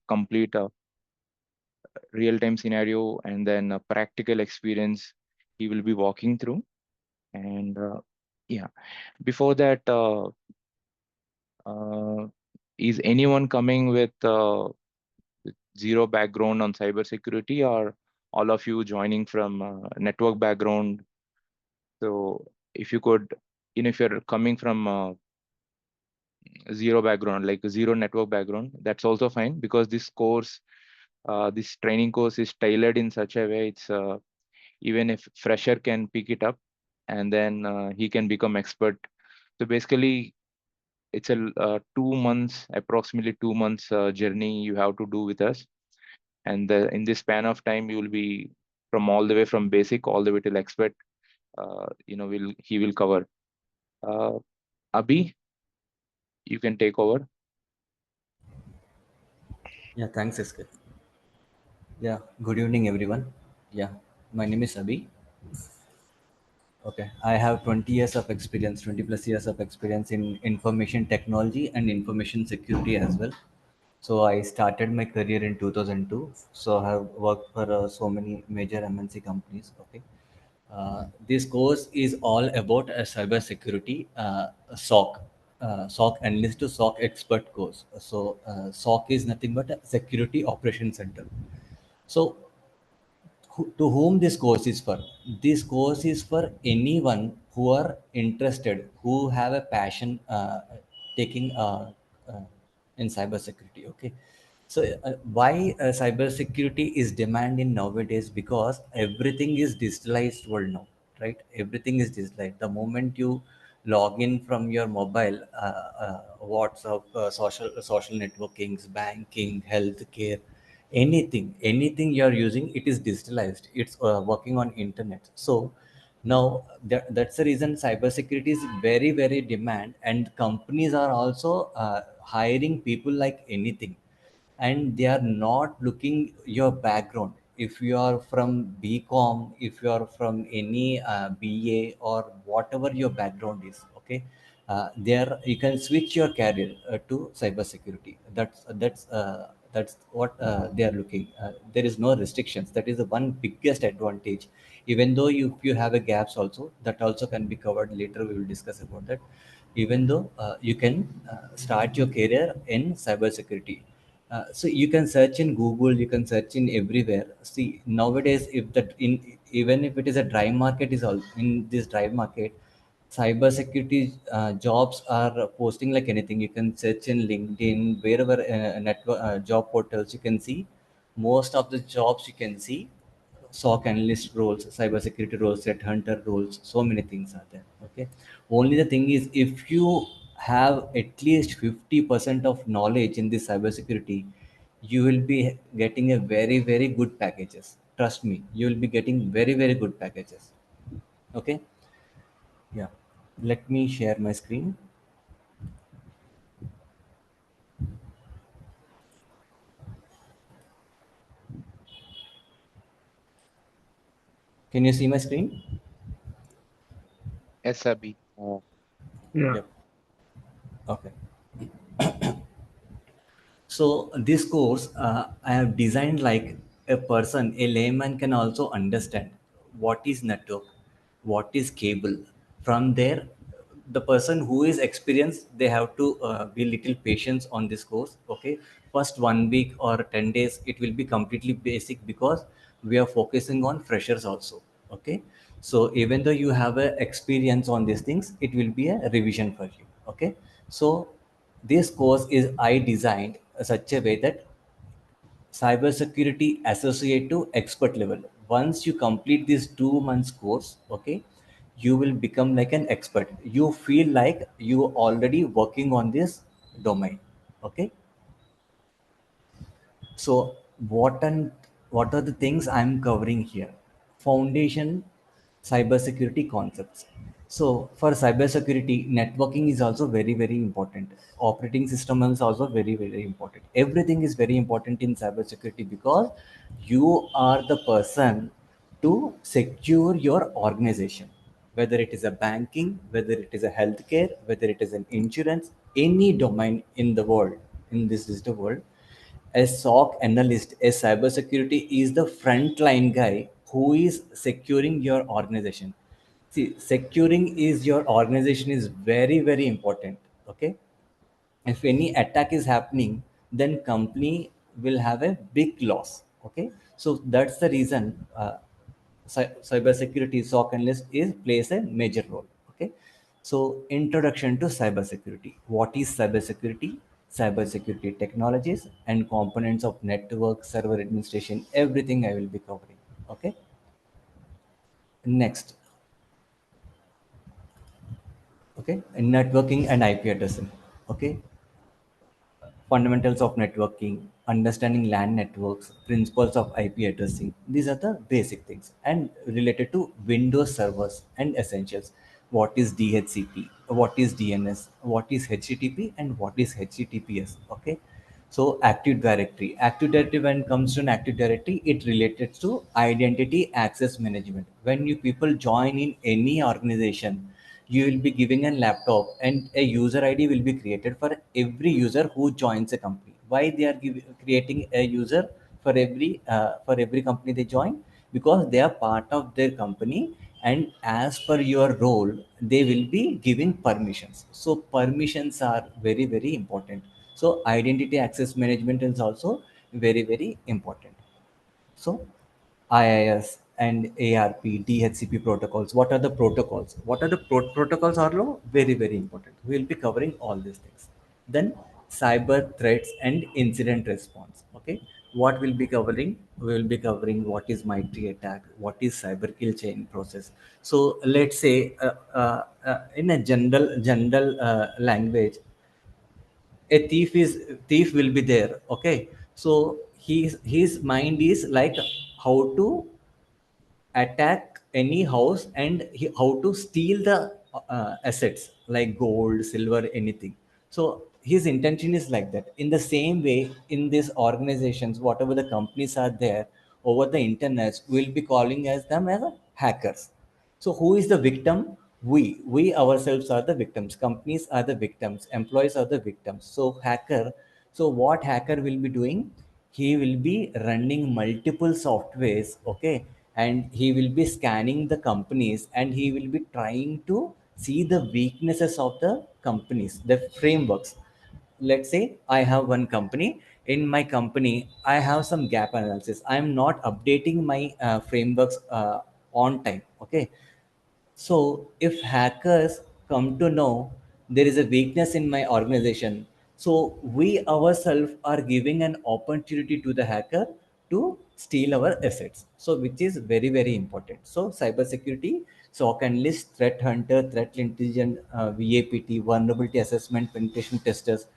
complete a real-time scenario and then a practical experience he will be walking through. And yeah, before that, uh, is anyone coming with zero background on cybersecurity, or all of you joining from network background? So if you could, if you're coming from zero background, like zero network background, that's also fine, because this course, this training course is tailored in such a way, it's even if fresher can pick it up, and then he can become expert. So basically, it's a 2 months, approximately 2 months journey you have to do with us. And in this span of time, you will be from all the way from basic all the way till expert. Will he will cover. Uh, Abhi, you can take over. Yeah, thanks, SK. Yeah, good evening, everyone. Yeah, my name is Abhi. Okay, I have 20 years of experience, 20 plus years of experience in information technology and information security as well. So I started my career in 2002. So I have worked for so many major MNC companies. Okay, this course is all about a cyber security, SOC, SOC analyst to SOC expert course. So SOC is nothing but a security operation center. So to whom this course is for? This course is for anyone who are interested, who have a passion taking in cybersecurity. Okay, so why cybersecurity is demand in nowadays? Because everything is digitalized world now, right? Everything is digitalized. The moment you log in from your mobile, WhatsApp, social networkings, banking, healthcare, anything you are using, it is digitalized. It's working on internet. So now that's the reason cybersecurity is very very demand, and companies are also hiring people like anything, and they are not looking your background. If you are from BCom, if you are from any BA or whatever your background is, okay, there you can switch your career to cybersecurity. That's what they are looking. There is no restrictions. That is the one biggest advantage. Even though if you have a gaps also, that also can be covered later. We will discuss about that. Even though you can start your career in cybersecurity. So you can search in Google, you can search in everywhere. See, nowadays, if that in even if it is a dry market, is all in this dry market, cybersecurity jobs are posting like anything. You can search in LinkedIn, wherever network job portals you can see. Most of the jobs you can see SOC analyst roles, cybersecurity roles, threat hunter roles, so many things are there. Okay. Only the thing is, if you have at least 50% of knowledge in this cybersecurity, you will be getting a very, very good packages. Trust me, you will be getting very, very good packages. Okay. Yeah. Let me share my screen. Can you see my screen? Yes, Abhi. Yeah. Yep. Okay. So this course I have designed like a person, a layman can also understand what is network, what is cable. From there, the person who is experienced, they have to be little patience on this course. Okay, first 1 week or 10 days, it will be completely basic because we are focusing on freshers also. Okay, so even though you have a experience on these things, it will be a revision for you. Okay, so this course is I designed such a way that cybersecurity associate to expert level. Once you complete this 2 months course, okay, you will become like an expert. You feel like you already working on this domain. Okay, so what are the things I'm covering here? Foundation cybersecurity concepts. So for cybersecurity, networking is also very very important. Operating system is also very very important. Everything is very important in cybersecurity because you are the person to secure your organization, whether it is a banking, whether it is a healthcare, whether it is an insurance, any domain in the world, in this digital world, A SOC analyst, a cybersecurity is the frontline guy who is securing your organization. See, securing is your organization is very, very important. Okay. If any attack is happening, then company will have a big loss. Okay. So that's the reason cybersecurity SOC analyst is plays a major role. Okay. So introduction to cybersecurity. What is cybersecurity? Cybersecurity technologies and components of network, server administration, everything I will be covering. Okay. Next. Okay. Networking and IP addressing. Okay. Fundamentals of networking, understanding LAN networks, principles of IP addressing. These are the basic things and related to Windows servers and essentials. What is DHCP? What is DNS? What is HTTP? And what is HTTPS? Okay. So Active Directory. Active Directory, when it comes to an Active Directory, it related to identity access management. When you people join in any organization, you will be giving a laptop and a user ID will be created for every user who joins a company. Why they are creating a user for every company they join? Because they are part of their company, and as per your role they will be giving permissions. So permissions are very, very important. So identity access management is also very, very important. So IIS and ARP, DHCP protocols. What are the protocols? What are the protocols are very, very important. We will be covering all these things. Then cyber threats and incident response. Okay. What we'll be covering? We will be covering what is MITRE attack, what is cyber kill chain process. So let's say in a general language, a thief will be there. Okay. So his mind is like how to attack any house and how to steal the assets like gold, silver, anything. So his intention is like that. In the same way, in these organizations, whatever the companies are there over the internet, we'll be calling as them as hackers. So who is the victim? We ourselves are the victims. Companies are the victims. Employees are the victims. So hacker. So what hacker will be doing? He will be running multiple softwares. Okay, and he will be scanning the companies and he will be trying to see the weaknesses of the companies, the frameworks. Let's say I have one company. In my company, I have some gap analysis. I am not updating my frameworks on time. Okay, so if hackers come to know there is a weakness in my organization, so we ourselves are giving an opportunity to the hacker to steal our assets. So which is very, very important. So cybersecurity, SOC analyst, threat hunter, threat intelligence, VAPT, vulnerability assessment, penetration testers.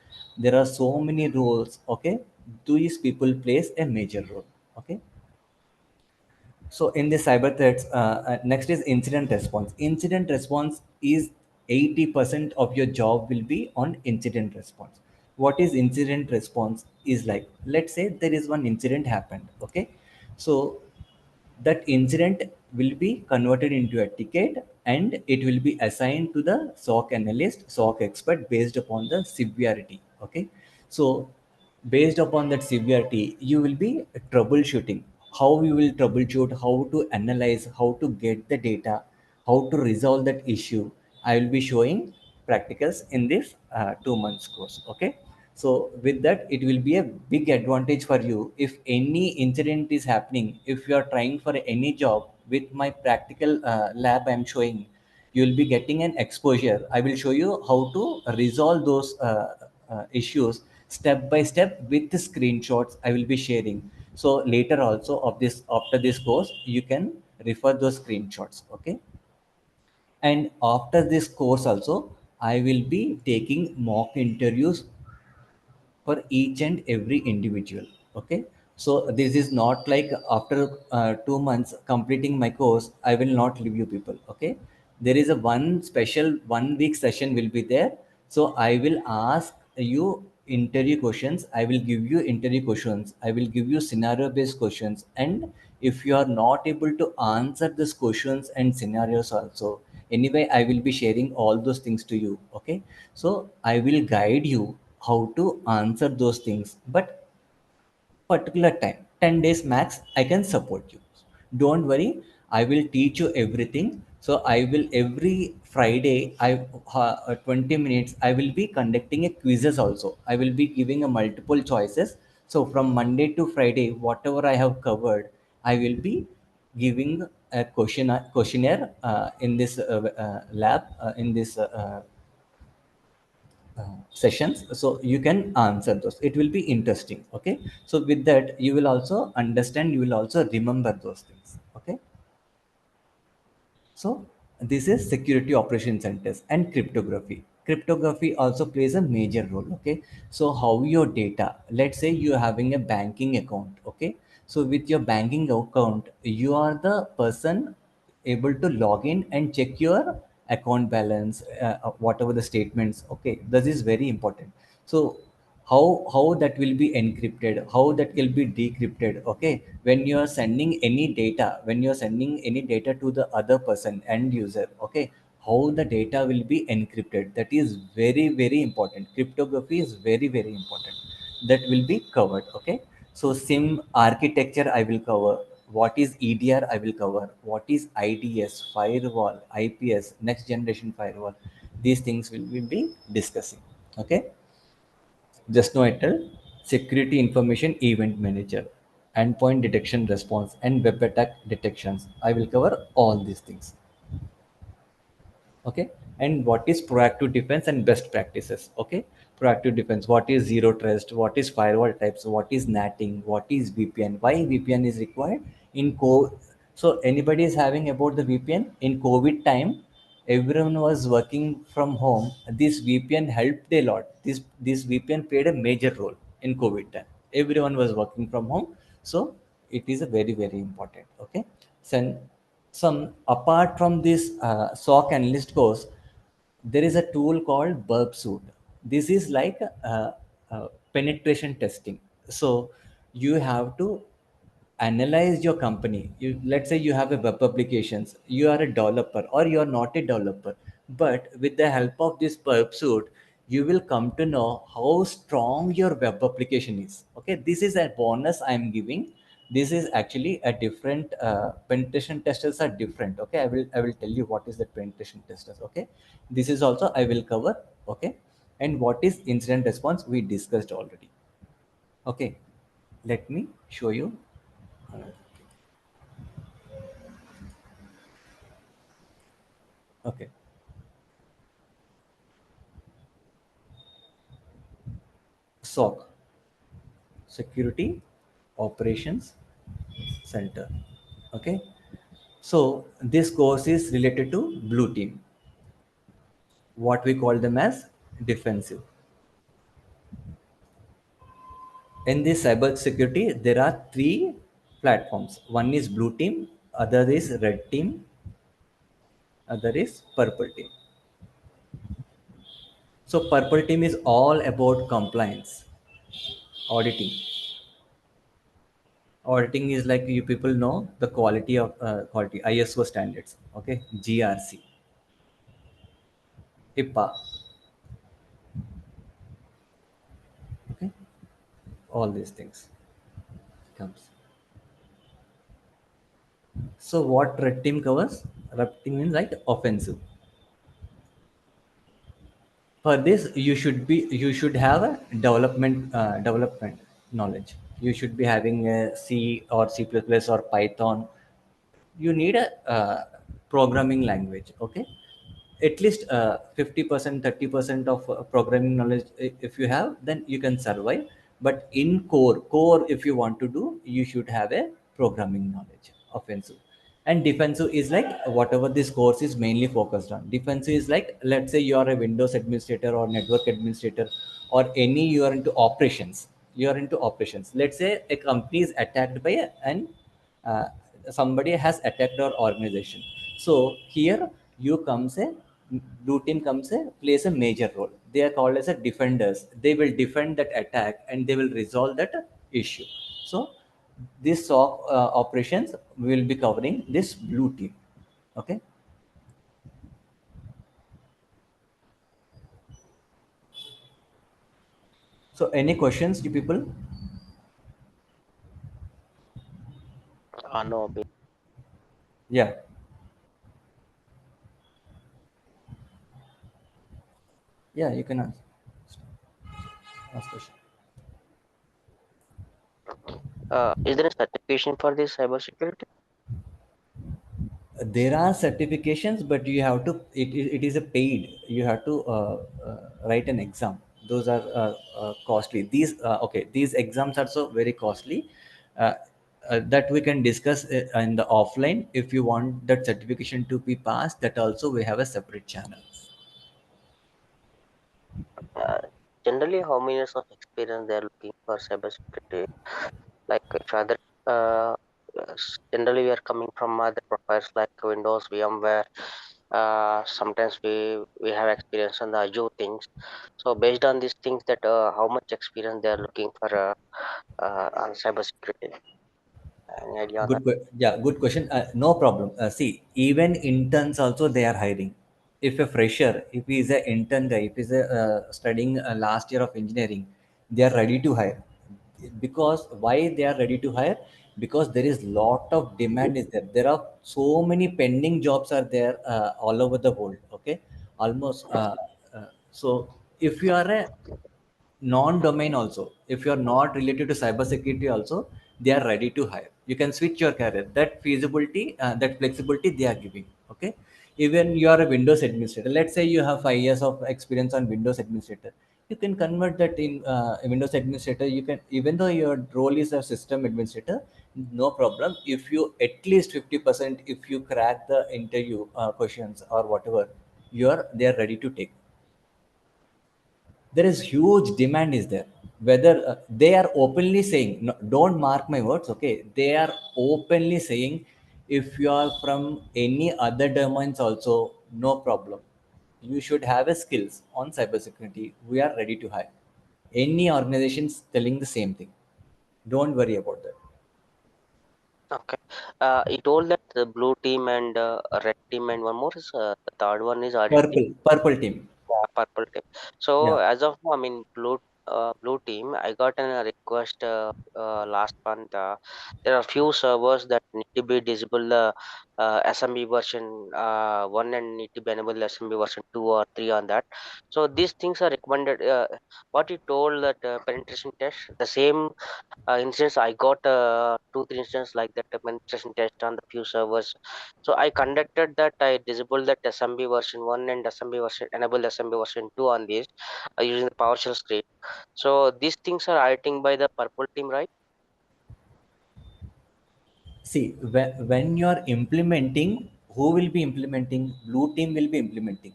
There are so many roles. Okay, these people plays a major role. Okay. So in the cyber threats, next is incident response. Incident response is 80% of your job will be on incident response. What is incident response? Is like, let's say there is one incident happened. Okay, so that incident will be converted into a ticket and it will be assigned to the SOC analyst, SOC expert based upon the severity. Okay, so based upon that severity, you will be troubleshooting. How you will troubleshoot, how to analyze, how to get the data, how to resolve that issue. I will be showing practicals in this 2 months course. Okay, so with that, it will be a big advantage for you. If any incident is happening, if you are trying for any job, with my practical lab I'm showing, you will be getting an exposure. I will show you how to resolve those issues step by step with the screenshots I will be sharing. So later also of this, after this course, you can refer those screenshots. Okay, and after this course also, I will be taking mock interviews for each and every individual. Okay, so this is not like after 2 months completing my course I will not leave you people. Okay, there is a one special 1 week session will be there. So I will ask you interview questions, I will give you interview questions, I will give you scenario based questions, and if you are not able to answer these questions and scenarios also, anyway I will be sharing all those things to you. Okay, so I will guide you how to answer those things. But particular time, 10 days max, I can support you. Don't worry, I will teach you everything. So I will every Friday, 20 minutes I will be conducting a quizzes also. I will be giving a multiple choices. So from Monday to Friday, whatever I have covered, I will be giving a questionnaire in this lab, in this sessions, so you can answer those. It will be interesting. Okay, so with that you will also understand, you will also remember those things. Okay, so this is security operation centers and cryptography. Cryptography also plays a major role. Okay, so how your data, let's say you're having a banking account. Okay, so with your banking account, you are the person able to log in and check your account balance, whatever the statements. Okay, this is very important. So how that will be encrypted, how that will be decrypted. Okay, when you are sending any data, when you are sending any data to the other person, end user. Okay, how the data will be encrypted, that is very very important. Cryptography is very very important. That will be covered. Okay, so sim architecture I will cover. What is EDR I will cover. What is IDS, firewall, IPS, next generation firewall. These things will be discussing. Okay, just now I tell security information event manager, endpoint detection response, and web attack detections. I will cover all these things. Okay, and what is proactive defense and best practices. Okay, proactive defense, what is zero trust, what is firewall types, what is natting, what is VPN, why VPN is required in so anybody is having about the VPN in COVID time. Everyone was working from home. This VPN helped a lot. This VPN played a major role in COVID time. Everyone was working from home, so it is a very very important. Okay, so some apart from this SOC analyst course, there is a tool called Burp Suite. This is like penetration testing. So you have to analyze your company. You, let's say you have a web applications, you are a developer or you are not a developer, but with the help of this Burp Suite, you will come to know how strong your web application is. Okay, this is a bonus I am giving. This is actually a different penetration testers are different. Okay, I will tell you what is the penetration testers. Okay, this is also I will cover. Okay, and what is incident response we discussed already. Okay, let me show you. Okay, SOC, security operations center. Okay, so this course is related to blue team, what we call them as defensive. In this cyber security there are three platforms. One is blue team, other is red team, other is purple team. So purple team is all about compliance, auditing. Auditing is like you people know the quality of quality ISO standards. Okay, GRC, HIPAA. Okay, all these things comes. So what red team covers? Red team means like offensive. For this you should have a development knowledge. You should be having a C or C++ or Python. You need a programming language. Okay, at least 50% 30% of programming knowledge if you have, then you can survive. But in core if you want to do, you should have a programming knowledge. Offensive and defensive is like whatever this course is mainly focused on. Defensive is like, let's say you are a Windows administrator or network administrator, or any you are into operations. You are into operations. Let's say a company is attacked by an uh, somebody has attacked our organization. So here you comes a blue team comes a plays a major role. They are called as a defenders. They will defend that attack and they will resolve that issue. So this SOC operations will be covering this blue team. Okay, so any questions you people? No, Yeah, yeah, you can ask question. is there a certification for this cybersecurity? There are certifications, but you have to it is a paid, you have to write an exam. Those are costly. These okay, these exams are so very costly, uh, that we can discuss in the offline. If you want that certification to be passed, that also we have a separate channel. Uh, Generally, how many years of experience they are looking for cybersecurity? Like if other, generally we are coming from other profiles like Windows, VMware. Sometimes we have experience on the Azure things. So based on these things, that how much experience they are looking for on cybersecurity? Any idea on that? Yeah, good question. No problem. See, even interns also they are hiring. If a fresher, if he is an intern guy, if he's studying last year of engineering, they are ready to hire. Because why they are ready to hire? Because there is lot of demand is there. There are so many pending jobs are there all over the world. Okay, almost. So if you are a non-domain also, if you are not related to cybersecurity also, they are ready to hire. You can switch your career. That feasibility, that flexibility they are giving. Okay, even you are a Windows administrator, let's say you have 5 years of experience on Windows administrator, you can convert that in a Windows administrator. You can, even though your role is a system administrator, no problem. If you at least 50%, if you crack the interview questions or whatever, you are, they are ready to take. There is huge demand is there. Whether they are openly saying, no, don't mark my words, okay, they are openly saying, if you are from any other domains also, no problem, you should have a skills on cybersecurity, we are ready to hire. Any organizations telling the same thing, don't worry about that. Okay. You told that the blue team and red team and one more is the third one is audit team. Purple team. Purple team. So Yeah. as of now, I mean blue team. I got a request last month. There are few servers that need to be disabled SMB version one and need to be enabled SMB version 2 or 3 on that. So these things are recommended. What you told that penetration test, the same instance I got 2 3 instances like that penetration test on the few servers. So I conducted that. I disabled that SMB version 1 and SMB version enable SMB version 2 on this using the PowerShell script. So these things are auditing by the purple team, right? See, when you are implementing, who will be implementing? Blue team will be implementing.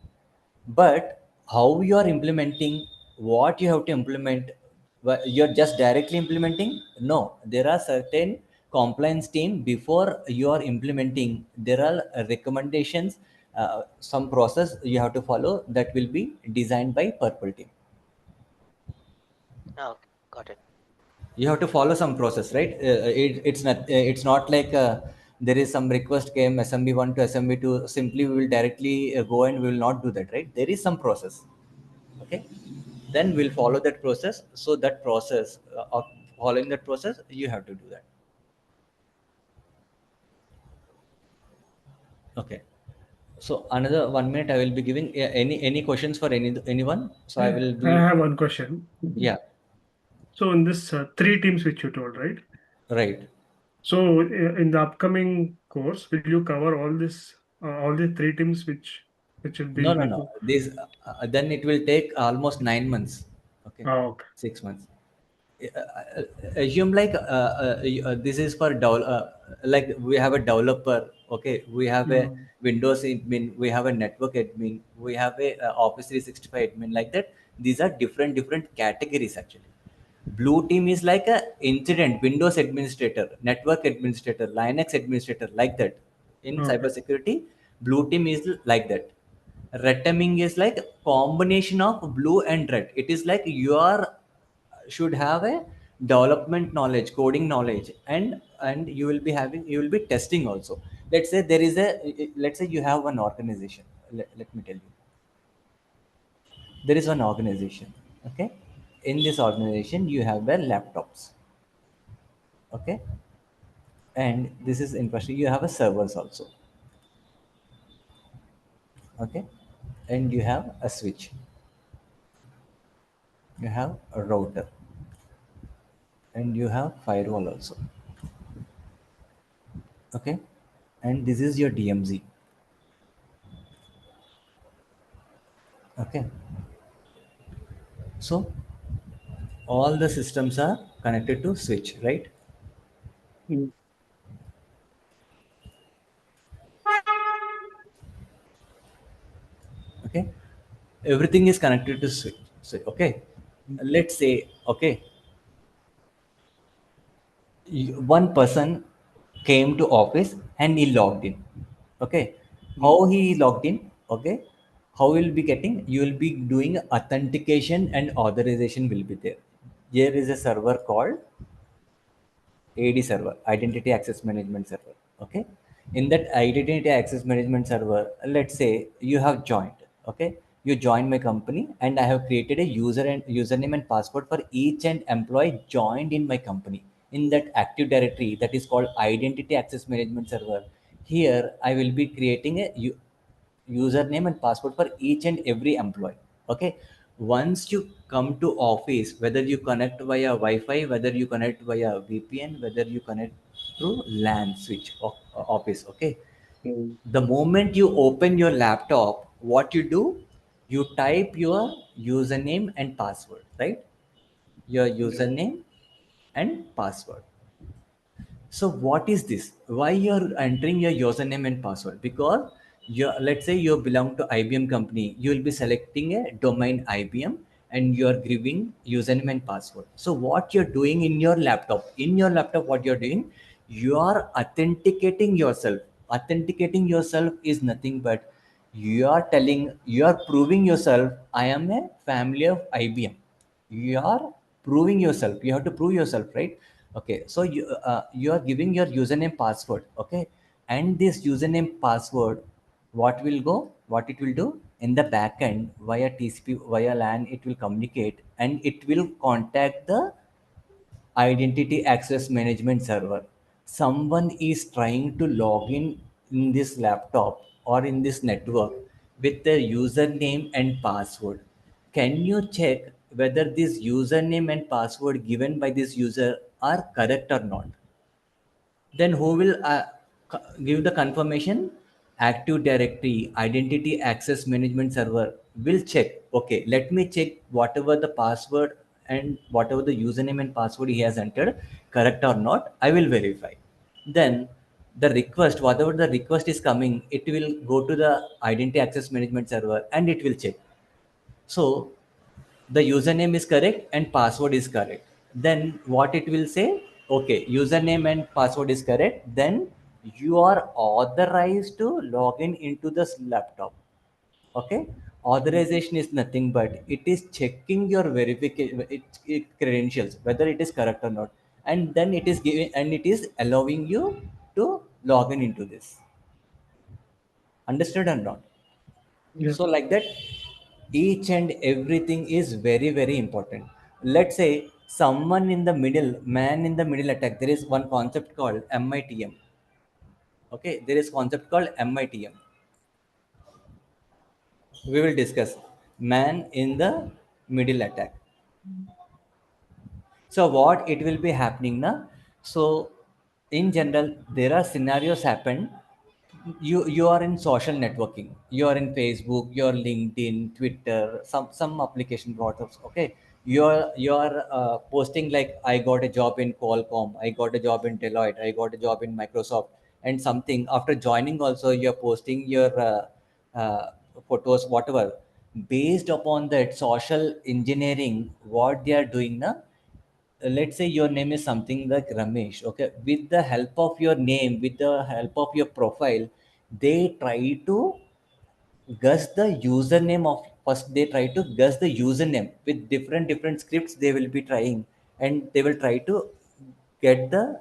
But how you are implementing, what you have to implement, you're just directly implementing? No, there are certain compliance team before you are implementing. There are recommendations, some process you have to follow that will be designed by purple team. Okay, got it. You have to follow some process, right? It's not like there is some request came smb1 to smb2, simply we will directly go and we will not do that, right? There is some process. Okay, then we'll follow that process. So that process of following that process, you have to do that. Okay, so another 1 minute I will be giving. Any questions for anyone? So I will I be. have one question. Yeah, So in this three teams which you told, right? right. So in the upcoming course, will you cover all the three teams which will No, be no, no, required? this then it will take almost 9 months. Okay, Okay. 6 months. Assume like this is for like we have a developer, okay, we have a Mm. Windows admin, we have a network admin, we have a Office 365 admin, like that. These are different categories actually. Blue team is like a incident Windows administrator, network administrator, Linux administrator, like that. In Okay. cybersecurity, blue team is like that. Red teaming is like combination of blue and red. It is like you are should have a development knowledge, coding knowledge, and you will be having, you will be testing also. Let's say there is a, let's say you have one organization. Let me tell you, there is one organization. Okay, in this organization you have their laptops. Okay, and this is infrastructure. You have a servers also, okay, and you have a switch, you have a router, and you have firewall also, okay, and this is your DMZ, okay. So all the systems are connected to switch, right? Mm. Okay, everything is connected to switch. So okay, let's say, okay, one person came to office and he logged in, okay. How Mm. he logged in, okay, how will be getting, you will be doing authentication and authorization will be there. There is a server called AD server, Identity Access Management Server. Okay. In that Identity Access Management Server, let's say you have joined. Okay. You joined my company and I have created a user and username and password for each and employee joined in my company. In that Active Directory that is called Identity Access Management Server, here I will be creating a username and password for each and every employee, okay. Once you come to office, whether you connect via wi-fi, whether you connect via VPN, whether you connect through LAN switch of office, okay, Mm. the moment you open your laptop, what you do, you type your username and password, right? Your Yeah. username and password. So what is this? Why you're entering your username and password? Because you, let's say you belong to IBM company, you will be selecting a domain IBM and you are giving username and password. So what you're doing in your laptop, what you're doing, you are authenticating yourself. Authenticating yourself is nothing but you are telling, you are proving yourself. I am a family of IBM. You are proving yourself, you have to prove yourself, right? Okay, so you are giving your username password, okay, and this username password, what it will do in the backend via TCP, via LAN, it will communicate and it will contact the Identity Access Management Server. Someone is trying to log in this laptop or in this network with the username and password. Can you check whether this username and password given by this user are correct or not? Then who will give the confirmation? Active Directory Identity Access Management Server will check. Okay, let me check whatever the password and whatever the username and password he has entered, correct or not. I will verify. Then the request, whatever the request is coming, it will go to the Identity Access Management Server and it will check. So the username is correct and password is correct, then what it will say, okay, username and password is correct, then you are authorized to log in into this laptop, okay. Mm. Authorization is nothing but it is checking your verification, credentials, whether it is correct or not, and then it is giving and it is allowing you to log in into this. Understood or not? Yeah. So like that, each and everything is very very important. Let's say someone in the middle, man in the middle attack, there is one concept called MITM, okay, there is concept called MITM. We will discuss man in the middle attack. So what it will be happening now, so in general there are scenarios happen. You are in social networking, you are in Facebook, you are LinkedIn, Twitter, some application WhatsApp, okay. You are posting like, I got a job in Qualcomm, I got a job in Deloitte, I got a job in Microsoft, and something after joining also you're posting your uh, photos, whatever. Based upon that social engineering, what they are doing now, let's say your name is something like Ramesh, okay, with the help of your name, with the help of your profile, they try to guess the username of, first they try to guess the username with different scripts they will be trying, and they will try to get the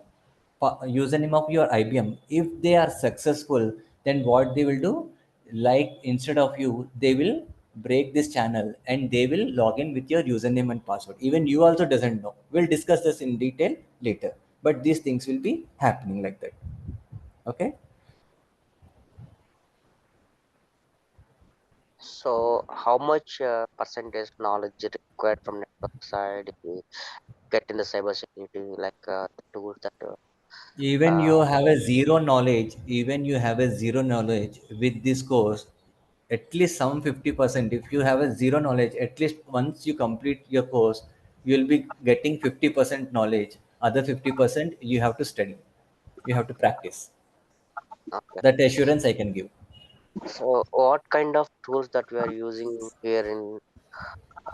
username of your IBM. If they are successful, then what they will do, like instead of you, they will break this channel and they will log in with your username and password. Even you also doesn't know. We'll discuss this in detail later. but these things will be happening like that. Okay. So, how much percentage knowledge is required from network side if we get in the cybersecurity, like the tools that Even you uh, have a zero knowledge, even you have a zero knowledge with this course, at least some 50%. If you have a zero knowledge, at least once you complete your course, you'll be getting 50% knowledge. Other 50% you have to study, you have to practice. okay. That assurance I can give. So, what kind of tools that we are using here in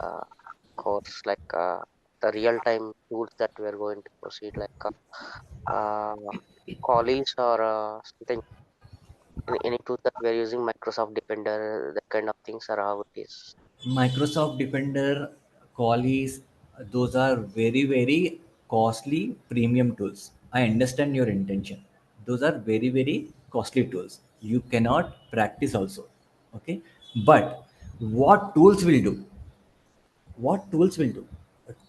uh, course, like the real-time tools that we are going to proceed, like uh, Callis or something, any tools that we are using, Microsoft Defender, that kind of things, or how it is. Microsoft Defender, Callis, those are very, very costly premium tools. I understand your intention. Those are very, very costly tools. You cannot practice also. Okay. But what tools will do? What tools will do?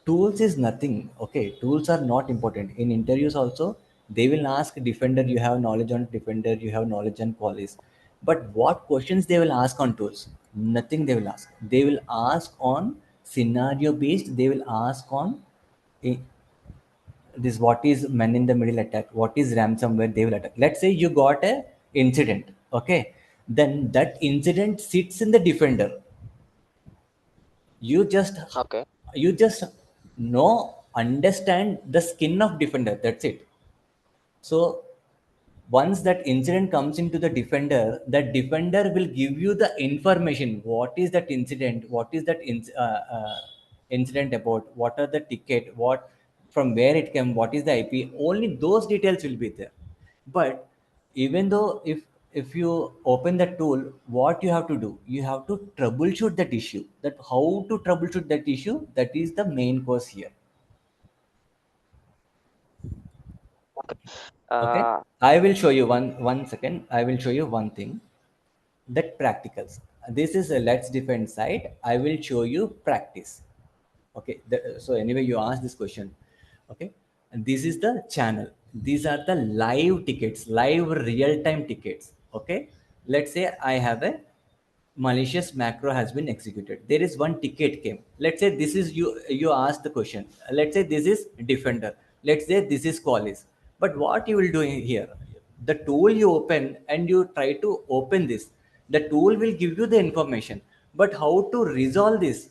Tools is nothing. Okay, tools are not important in interviews also. They will ask defender, you have knowledge on defender, you have knowledge on police, but what questions they will ask on tools? Nothing they will ask. They will ask on scenario based. They will ask on eh, this, what is man in the middle attack, what is ransomware. They will attack. Let's say you got a incident. Okay, then that incident sits in the defender. you just Okay. you just know, understand the skin of defender, that's it. So once that incident comes into the defender, that defender will give you the information. What is that incident? What is that incident about? What are the ticket? What, from where it came? What is the IP? Only those details will be there. But even though if you open the tool, what you have to do? You have to troubleshoot that issue. That how to troubleshoot that issue? That is the main course here. Okay, Uh, I will show you one second. I will show you one thing, that practicals. This is a let's defend site. I will show you practice. Okay, so anyway you asked this question. Okay, and this is the channel. These are the live tickets, live real time tickets. Okay, let's say I have a malicious macro has been executed. There is one ticket came. Let's say this is you ask the question. Let's say this is defender. Let's say this is Qualys. But what you will do here? The tool you open and you try to open this. The tool will give you the information. But how to resolve this?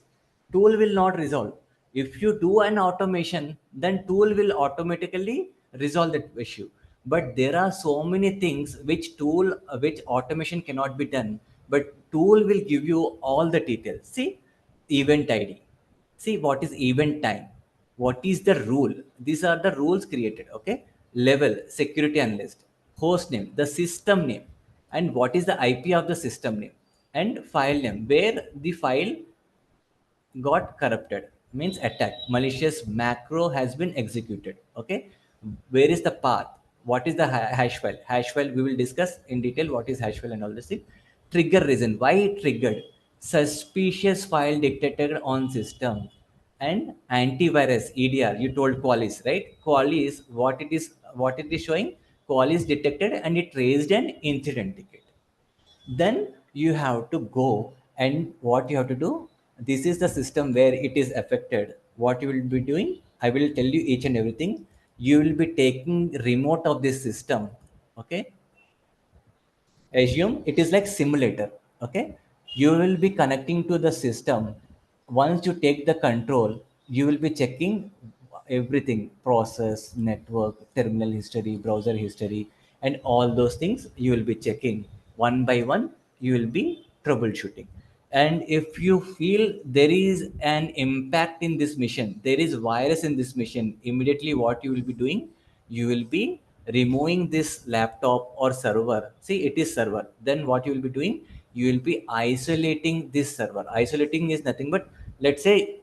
Tool will not resolve. If you do an automation, then tool will automatically resolve that issue. But there are so many things which automation cannot be done, but tool will give you all the details. See, event ID. See, what is event time? What is the rule? These are the rules created. Okay, level, security analyst, host name, the system name, and what is the IP of the system name, and file name, where the file got corrupted, means attack, malicious macro has been executed. Okay, where is the path? What is the hash file? Hash file we will discuss in detail, what is hash file and all this thing. Trigger reason why it triggered, suspicious file detected on system, and antivirus EDR. You told Qualys, right? Qualys, what it is showing, Qualys detected and it raised an incident ticket. Then you have to go, and what you have to do, this is the system where it is affected. What you will be doing, I will tell you each and everything. You will be taking remote of this system. Okay, assume it is like simulator. Okay, you will be connecting to the system. Once you take the control, you will be checking everything, process, network, terminal history, browser history, and all those things you will be checking one by one. You will be troubleshooting. And if you feel there is an impact in this mission, there is virus in this mission, immediately what you will be doing, you will be removing this laptop or server. See, it is server. Then what you will be doing, you will be isolating this server. Isolating is nothing but, let's say,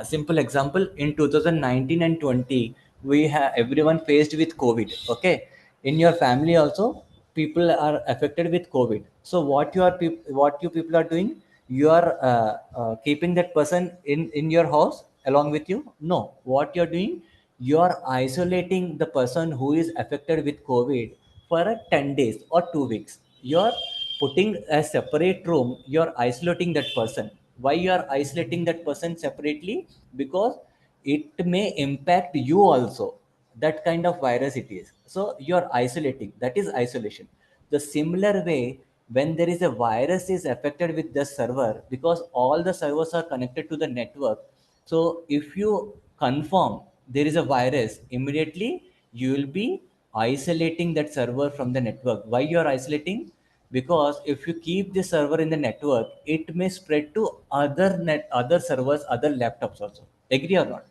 simple example, in 2019 and 20, we have everyone faced with COVID. Okay, in your family also people are affected with COVID. So what you people are doing, you are keeping that person in your house along with you? No, what you're doing, You are isolating the person who is affected with COVID for a 10 days or 2 weeks. You are putting a separate room. You are isolating that person. Why you are isolating that person separately? Because it may impact you also. That kind of virus it is. So you are isolating. That is isolation. The similar way, when there is a virus is affected with the server, because all the servers are connected to the network, so if you confirm there is a virus, immediately you will be isolating that server from the network. Why you are isolating? Because if you keep the server in the network, it may spread to other servers, other laptops also. Agree or not?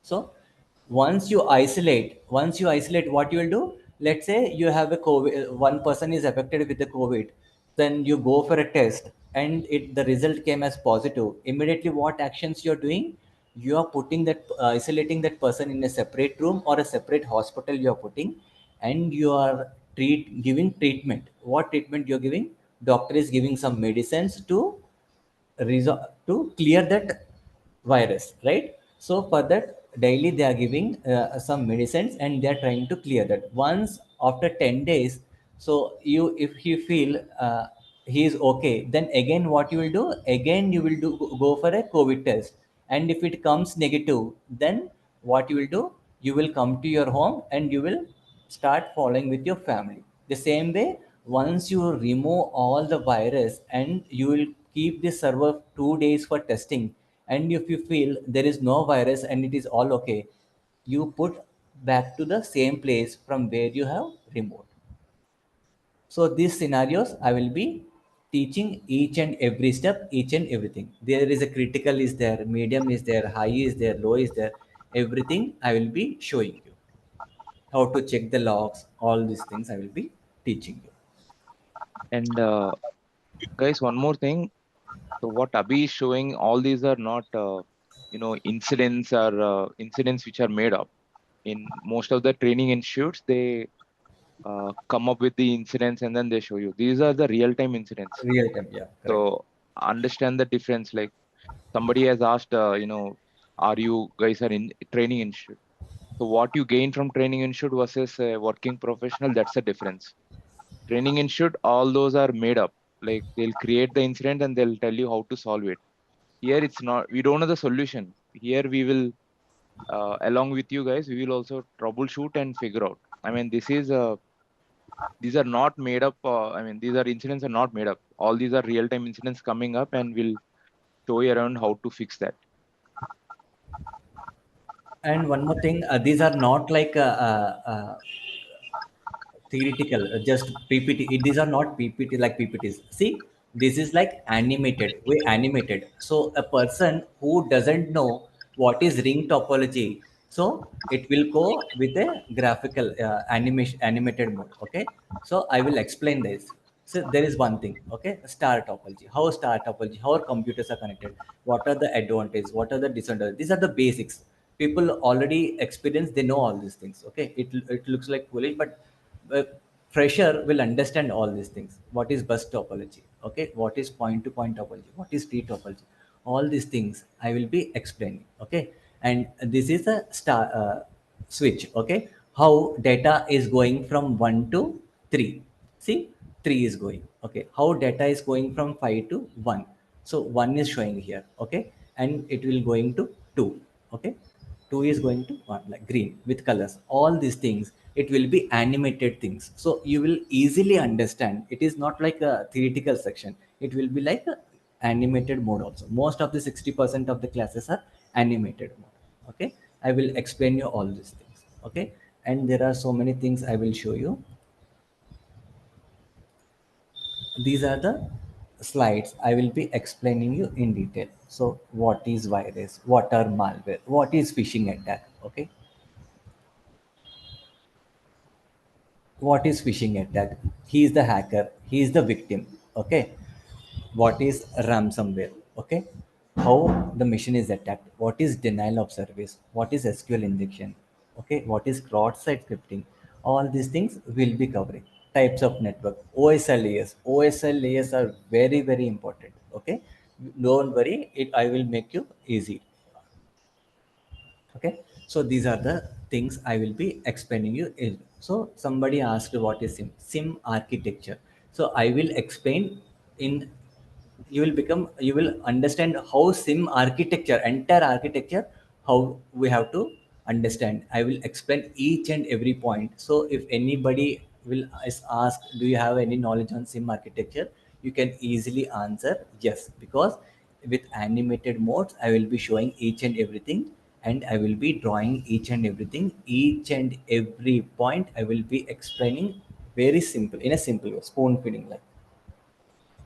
So once you isolate, what you will do? Let's say you have a COVID, one person is affected with the COVID, then you go for a test and the result came as positive. Immediately, what actions you're doing? You are putting that isolating that person in a separate room or a separate hospital. You are putting, and you are giving treatment. What treatment you're giving? Doctor is giving some medicines to to clear that virus, right? So for that, daily they are giving some medicines and they are trying to clear that. Once after 10 days, so you, if you feel he is okay, then again what you will do? Again you will go for a COVID test, and if it comes negative, then what you will do? You will come to your home and you will start following with your family. The same way, once you remove all the virus and you will keep the server 2 days for testing, and if you feel there is no virus and it is all okay, you put back to the same place from where you have removed. So these scenarios I will be teaching each and every step, each and everything. There is a critical is there, medium is there, high is there, low is there. Everything I will be showing you. How to check the logs, all these things I will be teaching you. And guys, one more thing. So what Abhi is showing, all these are not, incidents or incidents which are made up. In most of the training institutes, they come up with the incidents and then they show you. These are the real-time incidents. Real time, yeah, correct. So understand the difference. Like somebody has asked, are you guys are in training institute? So what you gain from training institute versus a working professional, that's the difference. Training institute, all those are made up. Like they'll create the incident and they'll tell you how to solve it. Here it's not. We don't know the solution. Here we will, along with you guys, we will also troubleshoot and figure out. I mean, these are not made up. I mean, these are incidents are not made up. All these are real-time incidents coming up, and we'll show you around how to fix that. And one more thing, these are not like theoretical, just ppt. These are not ppt like ppts. See, this is like animated, we animated. So a person who doesn't know what is ring topology, so it will go with a graphical animation, animated mode. Okay, so I will explain this. So there is one thing, okay, star topology. How star topology, how our computers are connected, what are the advantages, what are the disadvantages. These are the basics. People already experience, they know all these things. Okay, it looks like foolish, but uh, fresher will understand all these things. What is bus topology? Okay, what is point to point topology? What is tree topology? All these things I will be explaining. Okay, and this is a star switch. Okay, how data is going from 1 to 3. See, 3 is going. Okay, how data is going from 5 to 1. So 1 is showing here. Okay, and it will going to 2. Okay, 2 is going to 1, like green with colors, all these things. It will be animated things, so you will easily understand. It is not like a theoretical section, it will be like a animated mode also. Most of the 60% of the classes are animated mode. Okay, I will explain you all these things. Okay, and there are so many things I will show you. These are the slides I will be explaining you in detail. So what is virus, what are malware, what is phishing attack. Okay, what is phishing attack? He is the hacker, he is the victim. Okay, what is ransomware? Okay, how the machine is attacked, what is denial of service, what is SQL injection, okay, what is cross-site scripting. All these things will be covering. Types of network, OSL layers. OSL layers are very very important. Okay, don't worry, it I will make you easy. Okay, So these are the things I will be explaining you. So somebody asked what is sim architecture. So I will explain in, you will understand how sim architecture, entire architecture, how we have to understand. I will explain each and every point. So if anybody will ask, do you have any knowledge on sim architecture, you can easily answer yes, because with animated modes I will be showing each and everything, and I will be drawing each and everything, each and every point I will be explaining very simple, in a simple way, spoon feeding like.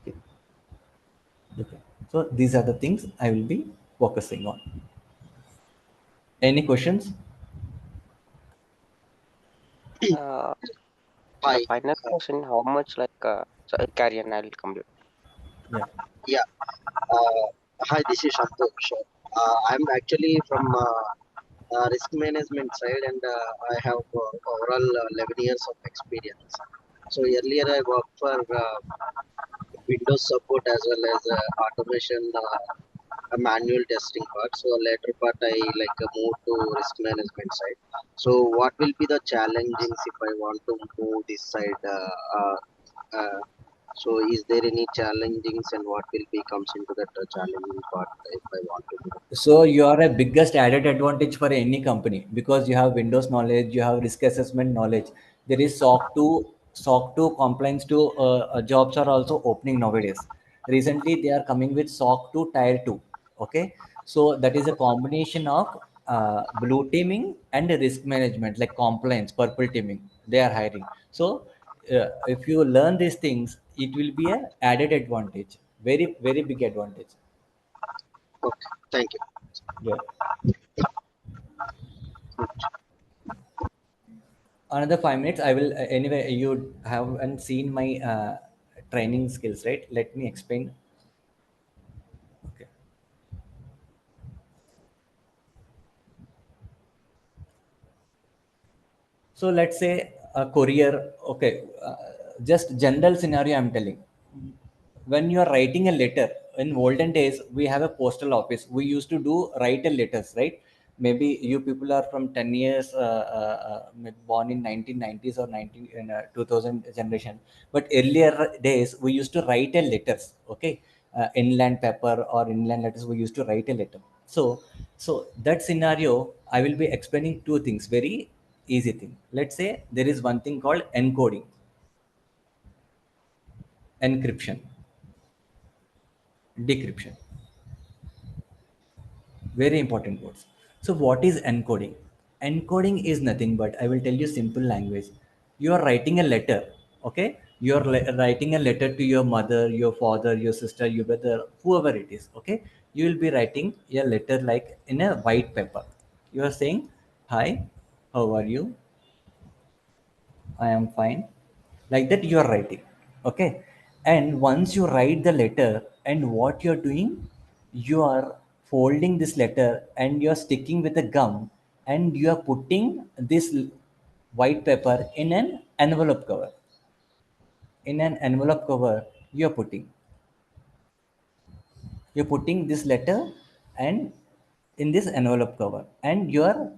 Okay. Okay. So these are the things I will be focusing on. Any questions? Uh, the Hi, final question, how much like so carry on, I'll complete. Yeah. yeah, hi, this is Santosh. I'm actually from risk management side, and I have overall 11 years of experience. So earlier I worked for Windows support as well as automation, a manual testing part. So later part I moved to risk management side. So what will be the challenges if I want to move this side? So is there any challengings and what will be comes into that challenging part if I want to do? So you are a biggest added advantage for any company because you have Windows knowledge, you have risk assessment knowledge. There is SOC 2 compliance to jobs are also opening nowadays. Recently, they are coming with SOC 2 Tier 2. Okay, so that is a combination of blue teaming and risk management, like compliance, purple teaming. They are hiring. So if you learn these things, it will be a added advantage, very very big advantage. Okay, thank you. Yeah. Another 5 minutes I will, anyway you haven't seen my training skills, right? Let me explain. Okay. So let's say a courier. Okay, just general scenario I'm telling. When you are writing a letter, in olden days we have a postal office, we used to do write a letters, right? Maybe you people are from 10 years born in 1990s or 19 in 2000 generation, but earlier days we used to write a letters. Okay, inland paper or inland letters, we used to write a letter. So that scenario I will be explaining two things, very easy thing. Let's say there is one thing called encoding, encryption, decryption. Very important words. So what is encoding? Encoding is nothing but, I will tell you simple language. You are writing a letter. Okay, you are writing a letter to your mother, your father, your sister, your brother, whoever it is. Okay, you will be writing a letter like in a white paper. You are saying, hi, how are you, I am fine. Like that you are writing. Okay. And once you write the letter, and what you're doing, you are folding this letter and you're sticking with a gum, and you are putting this white paper in an envelope cover. In an envelope cover, you're putting this letter and in this envelope cover, and you are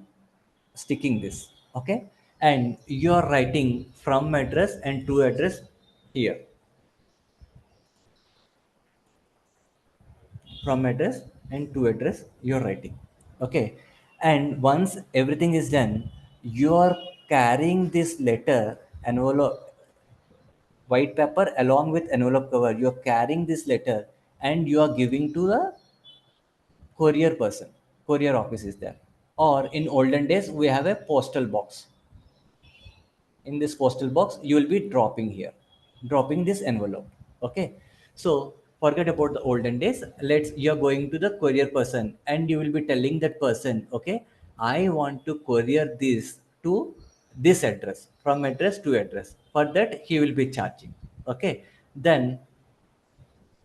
sticking this. Okay, and you are writing from address and to address here. From address and to address you're writing. Okay, and once everything is done, you are carrying this letter, envelope, white paper along with envelope cover, you're carrying this letter and you are giving to the courier person. Courier office is there, or in olden days we have a postal box. In this postal box you will be dropping this envelope. Okay, so forget about the olden days. You're going to the courier person and you will be telling that person, okay, I want to courier this to this address, from address to address. For that he will be charging. Okay, then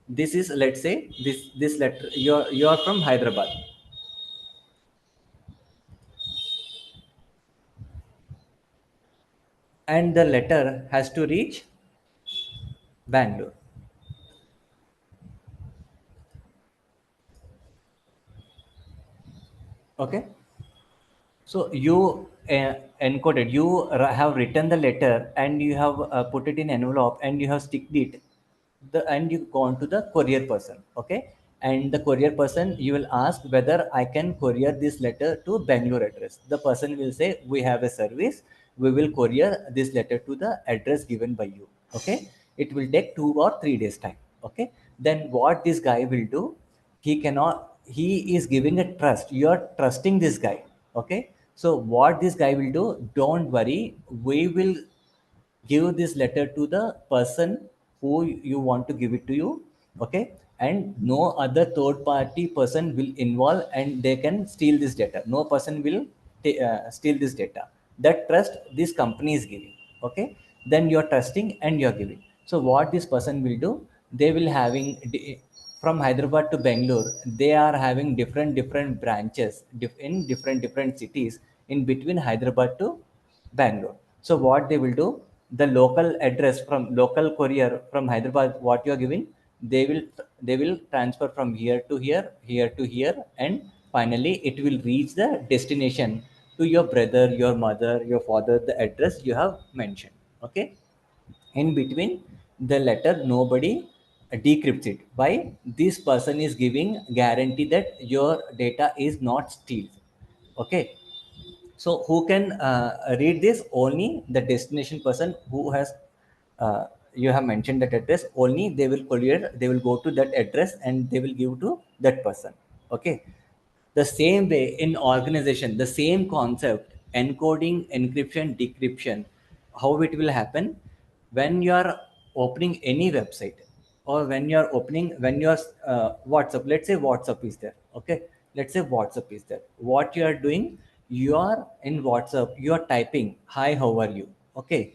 this is, let's say, this letter, you're from Hyderabad, and the letter has to reach Bangalore. Okay, So you encoded, you have written the letter and you have put it in envelope and you have sticked it, and you gone to the courier person, okay? And the courier person, you will ask whether I can courier this letter to Bangalore address. The person will say, we have a service, we will courier this letter to the address given by you, okay? It will take 2 or 3 days time, okay? Then what this guy will do, he is giving a trust, you are trusting this guy, okay? So what this guy will do, don't worry, we will give this letter to the person who you want to give it to you, okay? And no other third party person will involve and they can steal this data. No person will steal this data. That trust this company is giving, okay? Then you're trusting and you're giving. So what this person will do, they will having from Hyderabad to Bangalore, they are having different branches in different cities in between Hyderabad to Bangalore. So what they will do, the local address from local courier from Hyderabad, what you are giving, they will transfer from here to here, here to here, and finally it will reach the destination to your brother, your mother, your father, the address you have mentioned. Okay. In between the letter, nobody decrypts it. Why? This person is giving guarantee that your data is not stealed. Okay. So who can read this? Only the destination person who has you have mentioned that address. Only they will courier. They will go to that address and they will give to that person. Okay. The same way in organization, the same concept, encoding, encryption, decryption. How it will happen when you are opening any website, or when you're WhatsApp. Let's say WhatsApp is there. Okay, let's say WhatsApp is there. What you are doing, you are in WhatsApp, you are typing, hi, how are you? Okay.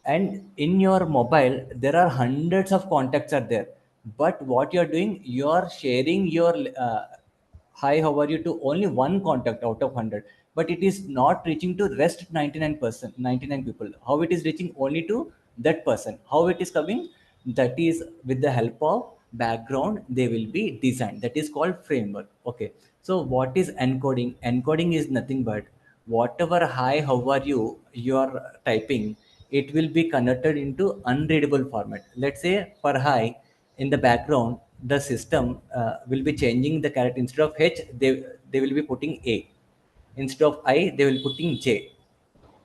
And in your mobile there are hundreds of contacts are there, but what you are doing, you are sharing your hi, how are you to only one contact out of 100, but it is not reaching to rest 99%, 99 people. How it is reaching only to that person? How it is coming? That is with the help of background they will be designed. That is called framework. Okay. So what is encoding? Encoding is nothing but whatever hi, how are you are typing, it will be converted into unreadable format. Let's say for hi, in the background the system will be changing the character. Instead of h, they will be putting a. Instead of I, they will putting j.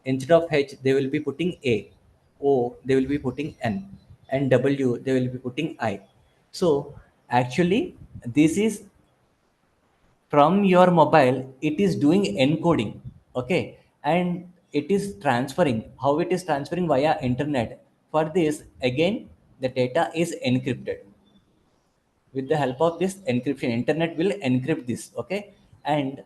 Instead of h, they will be putting a. O, they will be putting n. And w, they will be putting I. So actually this is from your mobile, it is doing encoding. Okay. And it is transferring. How it is transferring? Via internet. For this, again, the data is encrypted. With the help of this encryption, internet will encrypt this. Okay. And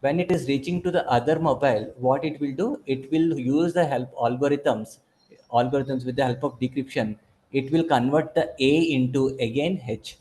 when it is reaching to the other mobile, what it will do, it will use the help algorithms with the help of decryption. It will convert the a into again h,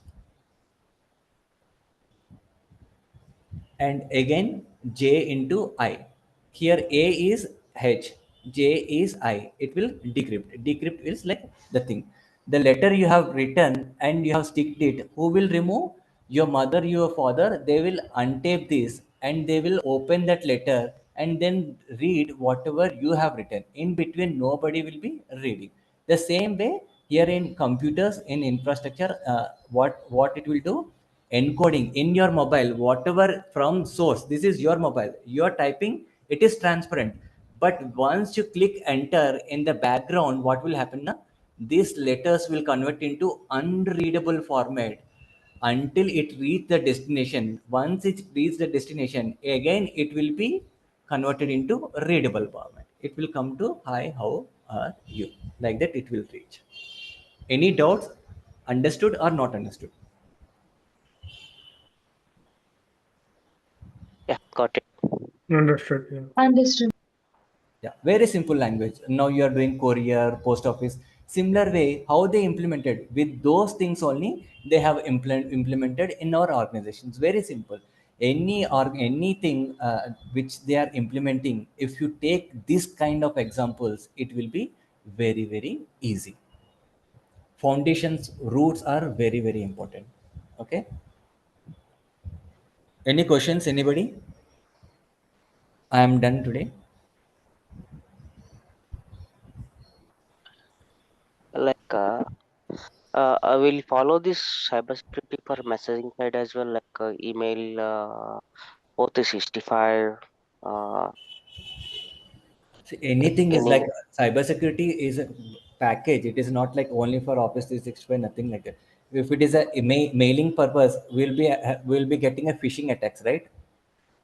and again j into I. Here a is h, j is I. It will decrypt. Decrypt is like the thing. The letter you have written and you have sticked it, who will remove? Your mother, your father. They will untape this and they will open that letter and then read whatever you have written. In between, nobody will be reading. The same way here in computers, in infrastructure, what it will do, encoding in your mobile, whatever from source, this is your mobile, you are typing, it is transparent. But once you click enter, in the background what will happen now, these letters will convert into unreadable format until it reach the destination. Once it reach the destination, again it will be converted into readable format. It will come to hi, how are you, like that it will reach. Any doubts? Understood or not understood? Yeah, got it. Understood. Yeah. Understood. Yeah, very simple language. Now you are doing courier, post office. Similar way, how they implemented with those things only, they have implemented in our organizations. Very simple. Any or anything which they are implementing, if you take this kind of examples, it will be very easy. Foundations, roots are very important. Okay. Any questions? Anybody? I am done today. Like I will follow this cybersecurity for messaging side as well, like email, Office 65, uh, See, anything is like any. cybersecurity is a package. It is not like only for Office 365, nothing like that. If it is a mailing purpose, we'll be getting a phishing attacks, right?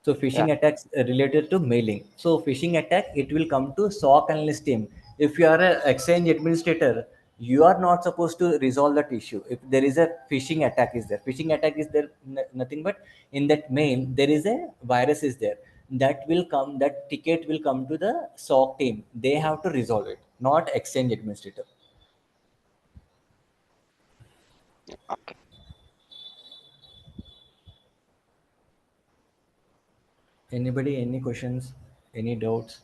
So Yeah. phishing attacks related to mailing. So phishing attack, it will come to SOC analyst team. If you are an exchange administrator, you are not supposed to resolve that issue. If there is a phishing attack is there, phishing attack is there, nothing but in that mail there is a virus is there. That will come. That ticket will come to the SOC team. They have to resolve it, not exchange administrator. Okay. Anybody, any questions, any doubts?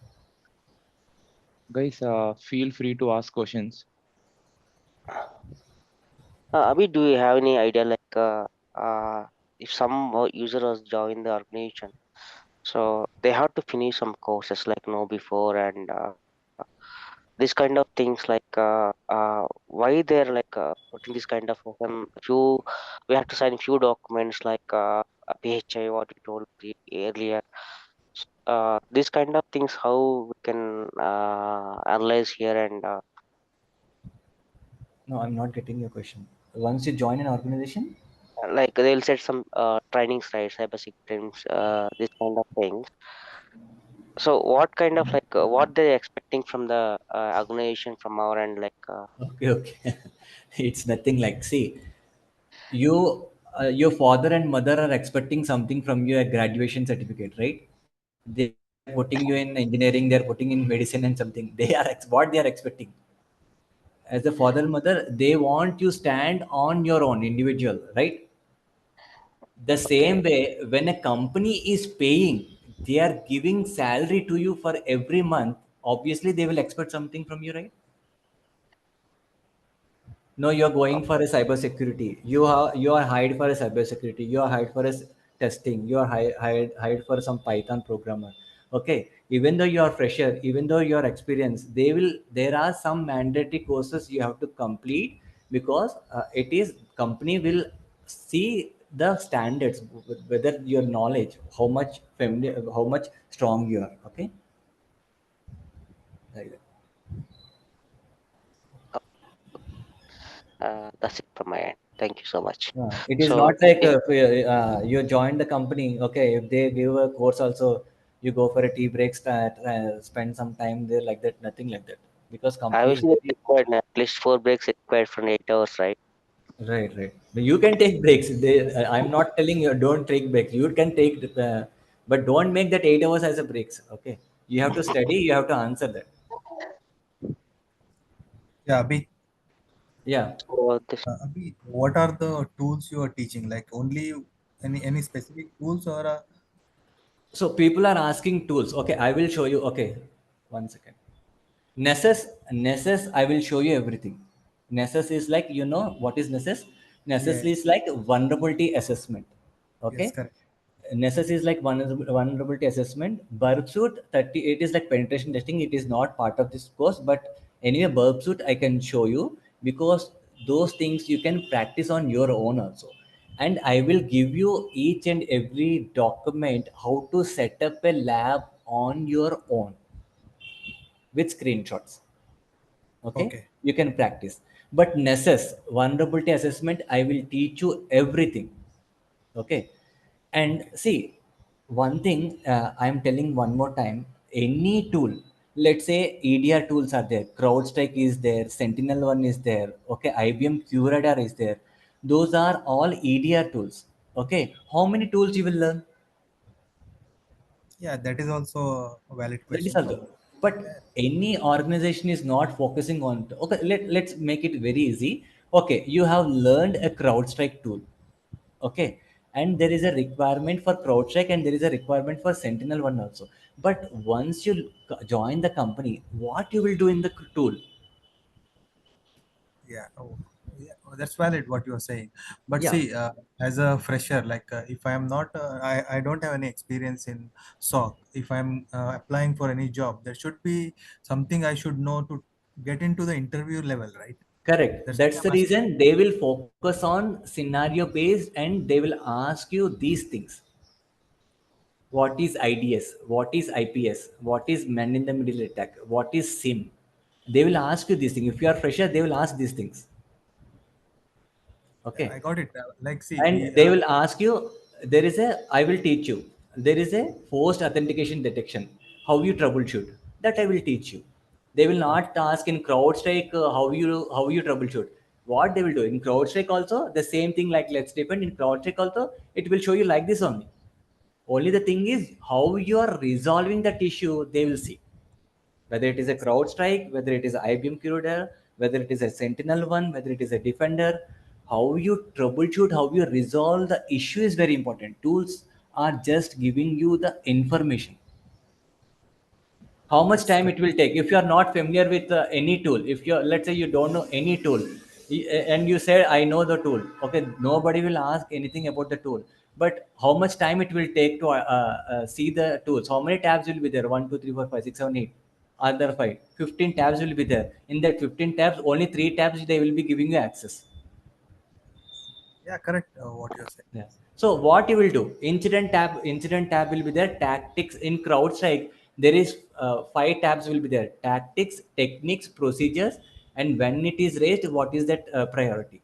Guys, feel free to ask questions. Abhi, do you have any idea, like if some user has joined the organization, so they have to finish some courses like know before and this kind of things, like why they're like putting this kind of few, we have to sign few documents like a PHI, what you told earlier. This kind of things, how we can analyze here and No, I'm not getting your question. Once you join an organization, like they'll set some trainings, right? Cybersecurity trainings, this kind of things. So what kind of like what they're expecting from the organization from our end, like okay, okay. It's nothing like, see, you, your father and mother are expecting something from you, a graduation certificate, right? They are putting you in engineering, they are putting in medicine and something. They are what they are expecting. As a father and mother, they want you stand on your own individual, right? The okay. same way, when a company is paying, they are giving salary to you for every month. Obviously, they will expect something from you, right? No, you're going for a cyber security. You are hired for a cyber security. You are hired for a testing. You are hired for some Python programmer. Okay, even though you are fresher, even though you are experienced, there are some mandatory courses you have to complete, because it is company will see the standards, whether your knowledge, how much familiar, how much strong you are. Okay, like that. That's it from my end. Thank you so much. It is So not like if you join the company. Okay, if they give a course also, you go for a tea break, start, spend some time there, like that. Nothing like that, because I company was is very required at least 4 breaks required for 8 hours, right? right, right. But you can take breaks. I'm not telling you don't take breaks. You can take, but don't make that 8 hours as a breaks. Okay, you have to study. You have to answer that. Yeah, Abhi, Yeah. So this Abhi, what are the tools you are teaching? Like only any specific tools or So people are asking tools. Okay, I will show you. Okay, one second. Nessus, I will show you everything. Nessus is like, you know what is Nessus? Nessus yeah, is like vulnerability assessment. yes, Okay. correct. Nessus is like vulnerability assessment. Burp suit 30, it is like penetration testing. It is not part of this course, but anyway, burp suit I can show you, because those things you can practice on your own also. And I will give you each and every document how to set up a lab on your own with screenshots. Okay, Okay, you can practice. But Nessus vulnerability assessment, I will teach you everything. Okay, and okay. see, one thing, I'm telling one more time, any tool, let's say EDR tools are there, CrowdStrike is there, Sentinel One is there, okay, IBM QRadar is there. Those are all EDR tools. Okay, how many tools you will learn? Yeah, that is also a valid That is question also, from. but Yeah, any organization is not focusing on, okay, let's make it very easy. Okay, you have learned a CrowdStrike tool. Okay, and there is a requirement for CrowdStrike and there is a requirement for Sentinel One also. But once you join the company, what you will do in the tool? yeah. Oh, Yeah, that's valid what you are saying. But Yeah, see, as a fresher, like if I am not, I don't have any experience in SOC. If I'm applying for any job, there should be something I should know to get into the interview level, right? correct. That's That's what the I'm asking. reason they will focus on scenario based and they will ask you these things. What is IDS? What is IPS? What is man in the middle attack? What is SIM? They will ask you these things. If you are fresher, they will ask these things. Yeah, I Okay. got it. Like, see, And they will ask you, there is a, I will teach you. There is a forced authentication detection. How you troubleshoot. That I will teach you. They will okay, not ask in CrowdStrike how you troubleshoot. What they will do in CrowdStrike also, the same thing like Let's Depend in CrowdStrike also, it will show you like this only. Only the thing is how you are resolving that issue, they will see. Whether it is a CrowdStrike, whether it is IBM Curator, whether it is a Sentinel one, whether it is a Defender, how you troubleshoot, how you resolve the issue is very important. Tools are just giving you the information. How much that's time correct. it will take if you are not familiar with any tool. If you, let's say you don't know any tool, and you say I know the tool, okay, nobody will ask anything about the tool. But how much time it will take to see the tools, how many tabs will be there, 1 2 3 4 5 6 7 8, other 5 15 tabs will be there. In that 15 tabs, only 3 tabs they will be giving you access. Yeah, correct. What you're saying. Yeah. So what you will do? Incident tab will be there. Tactics in CrowdStrike, there is 5 tabs will be there. Tactics, techniques, procedures, and when it is raised, what is that priority?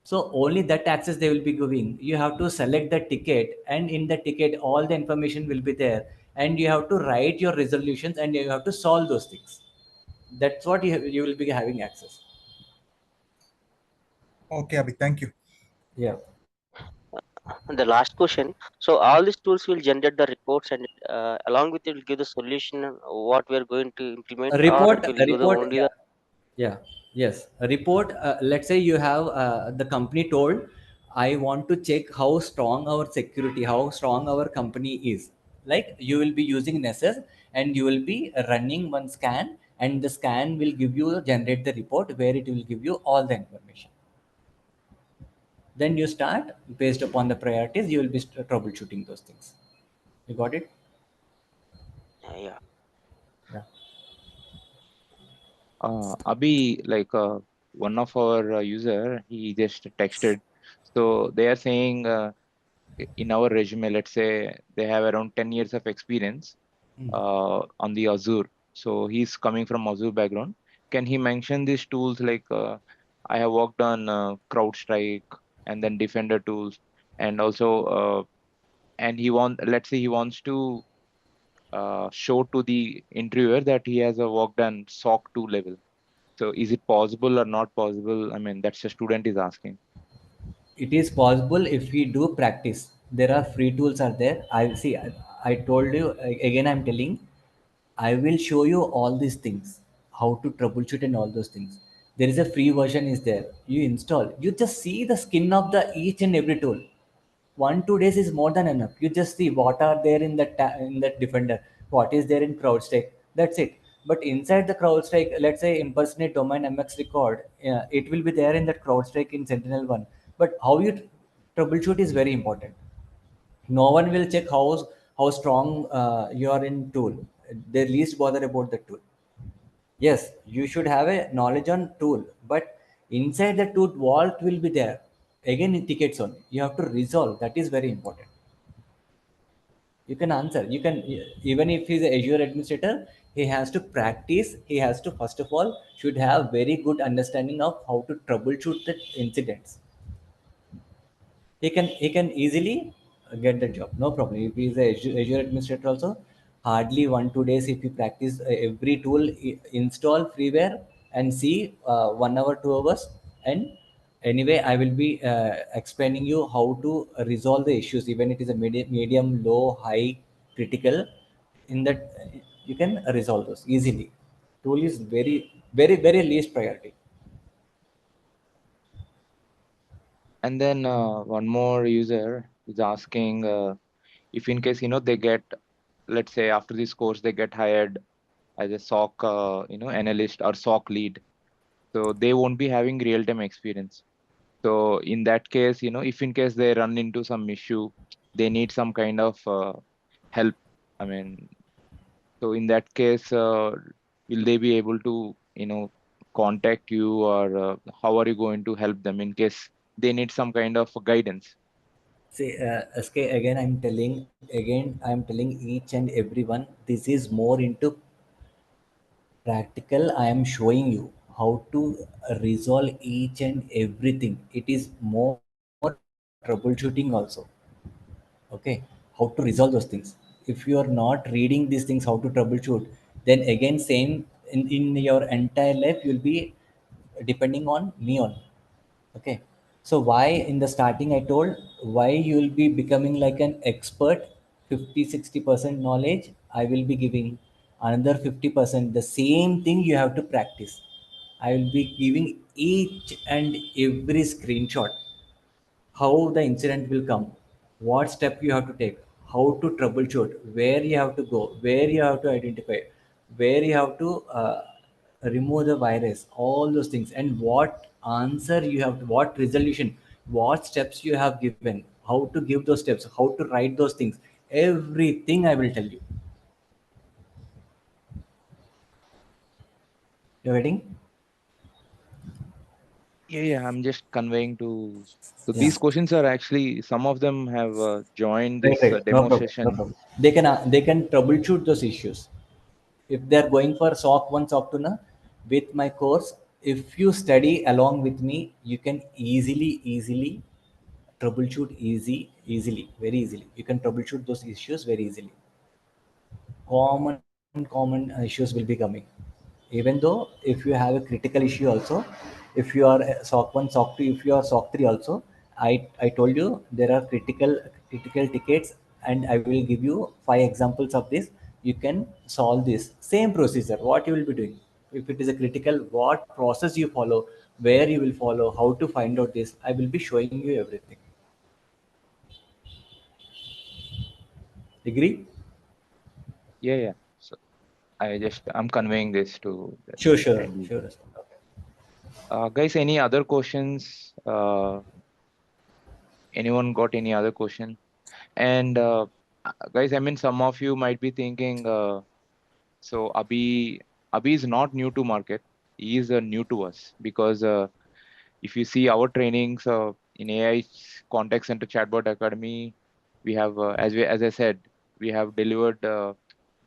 So only that access they will be giving. You have to select the ticket, and in the ticket, all the information will be there, and you have to write your resolutions, and you have to solve those things. That's what you will be having access. Okay, Abhi, thank you. Yeah. The last question. So all these tools will generate the reports, and along with it will give the solution what we are going to implement, or it will A give the report, only yeah. the. Yeah, yes. A report, let's say you have the company told, I want to check how strong our security, how strong our company is. Like you will be using Nessus and you will be running one scan, and the scan will give you, generate the report where it will give you all the information. Then you start based upon the priorities, you will be troubleshooting those things. You got it? Yeah. Yeah. Abhi, like one of our user, he just texted. So they are saying in our resume, let's say they have around 10 years of experience on the Azure. So he's coming from Azure background. Can he mention these tools like I have worked on CrowdStrike and then Defender tools, and also and let's say he wants to show to the interviewer that he has worked on SOC 2 level. So is it possible or not possible? I mean, that's a student is asking. It is possible if we do practice. There are free tools are there. I see, I told you, again I'm telling, I will show you all these things, how to troubleshoot and all those things. There is a free version is there, you install, you just see the skin of the each and every tool. 1 2 days is more than enough. You just see what are there in in that Defender, what is there in CrowdStrike. That's it. But inside the CrowdStrike, let's say impersonate domain MX record, it will be there in that CrowdStrike in Sentinel one. But how you troubleshoot is very important. No one will check how strong you are in tool. They least bother about the tool. Yes, you should have a knowledge on tool, but inside the tool, vault will be there. Again, in tickets only. You have to resolve. That is very important. You can answer. You can, even if he's a Azure administrator, he has to practice. He has to first of all should have very good understanding of how to troubleshoot the incidents. He can easily get the job, no problem. If he is a Azure administrator also, hardly 1 2 days if you practice every tool, install freeware and see 1 hour 2 hours. And anyway, I will be explaining you how to resolve the issues, even it is a medium, low, high, critical. In that, you can resolve those easily. Tool is very, very, very least priority. And then one more user is asking if in case they get, let's say after this course they get hired as a SOC analyst or SOC lead, so they won't be having real time experience. So in that case, if in case they run into some issue, they need some kind of help. I mean, so in that case, will they be able to, contact you, or how are you going to help them in case they need some kind of guidance? See, SK, I'm telling each and everyone, this is more into practical. I am showing you how to resolve each and everything. It is more troubleshooting also. Okay, how to resolve those things. If you are not reading these things, how to troubleshoot, then again, same in your entire life, you'll be depending on me on. Okay, so why in the starting I told why you will be becoming like an expert. 50-60% knowledge I will be giving, another 50% the same thing you have to practice. I will be giving each and every screenshot, how the incident will come, what step you have to take, how to troubleshoot, where you have to go, where you have to identify, where you have to remove the virus, all those things, and what answer you have to, what resolution, what steps you have given, how to give those steps, how to write those things, everything I will tell you. You're waiting? Yeah, yeah, I'm just conveying to. So Yeah. these questions are actually, some of them have joined Right, this right. No demo problem. No session. problem. They can troubleshoot those issues. If they're going for SOC 1, SOC 2, na, with my course, if you study along with me, you can easily troubleshoot easily, very easily. You can troubleshoot those issues very easily. Common issues will be coming. Even though if you have a critical issue also, if you are SOC 1, SOC 2, if you are SOC 3 also, I told you there are critical tickets, and I will give you 5 examples of this. You can solve this same procedure. What you will be doing if it is a critical, what process you follow, where you will follow, how to find out this. I will be showing you everything. Agree? Yeah, yeah. So I'm conveying this to that Sure, sure, individual. sure. Guys, any other questions? Anyone got any other question? And guys, I mean, some of you might be thinking, so Abhi is not new to market. He is new to us because if you see our trainings in AI Contact Center Chatbot Academy, we have, as I said, we have delivered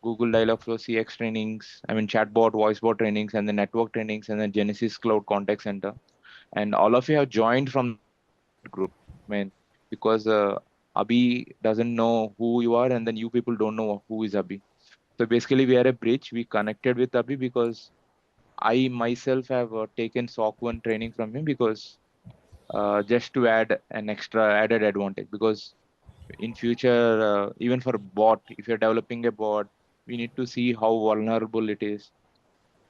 Google Dialogflow CX trainings, I mean chatbot, voicebot trainings, and the network trainings, and then Genesis Cloud Contact Center. And all of you have joined from that group. I mean, because Abhi doesn't know who you are, and then you people don't know who is Abhi. So basically, we are a bridge. We connected with Abhi because I myself have taken SOC 1 training from him, because just to add an extra added advantage. Because in future, even for bot, if you're developing a bot, we need to see how vulnerable it is.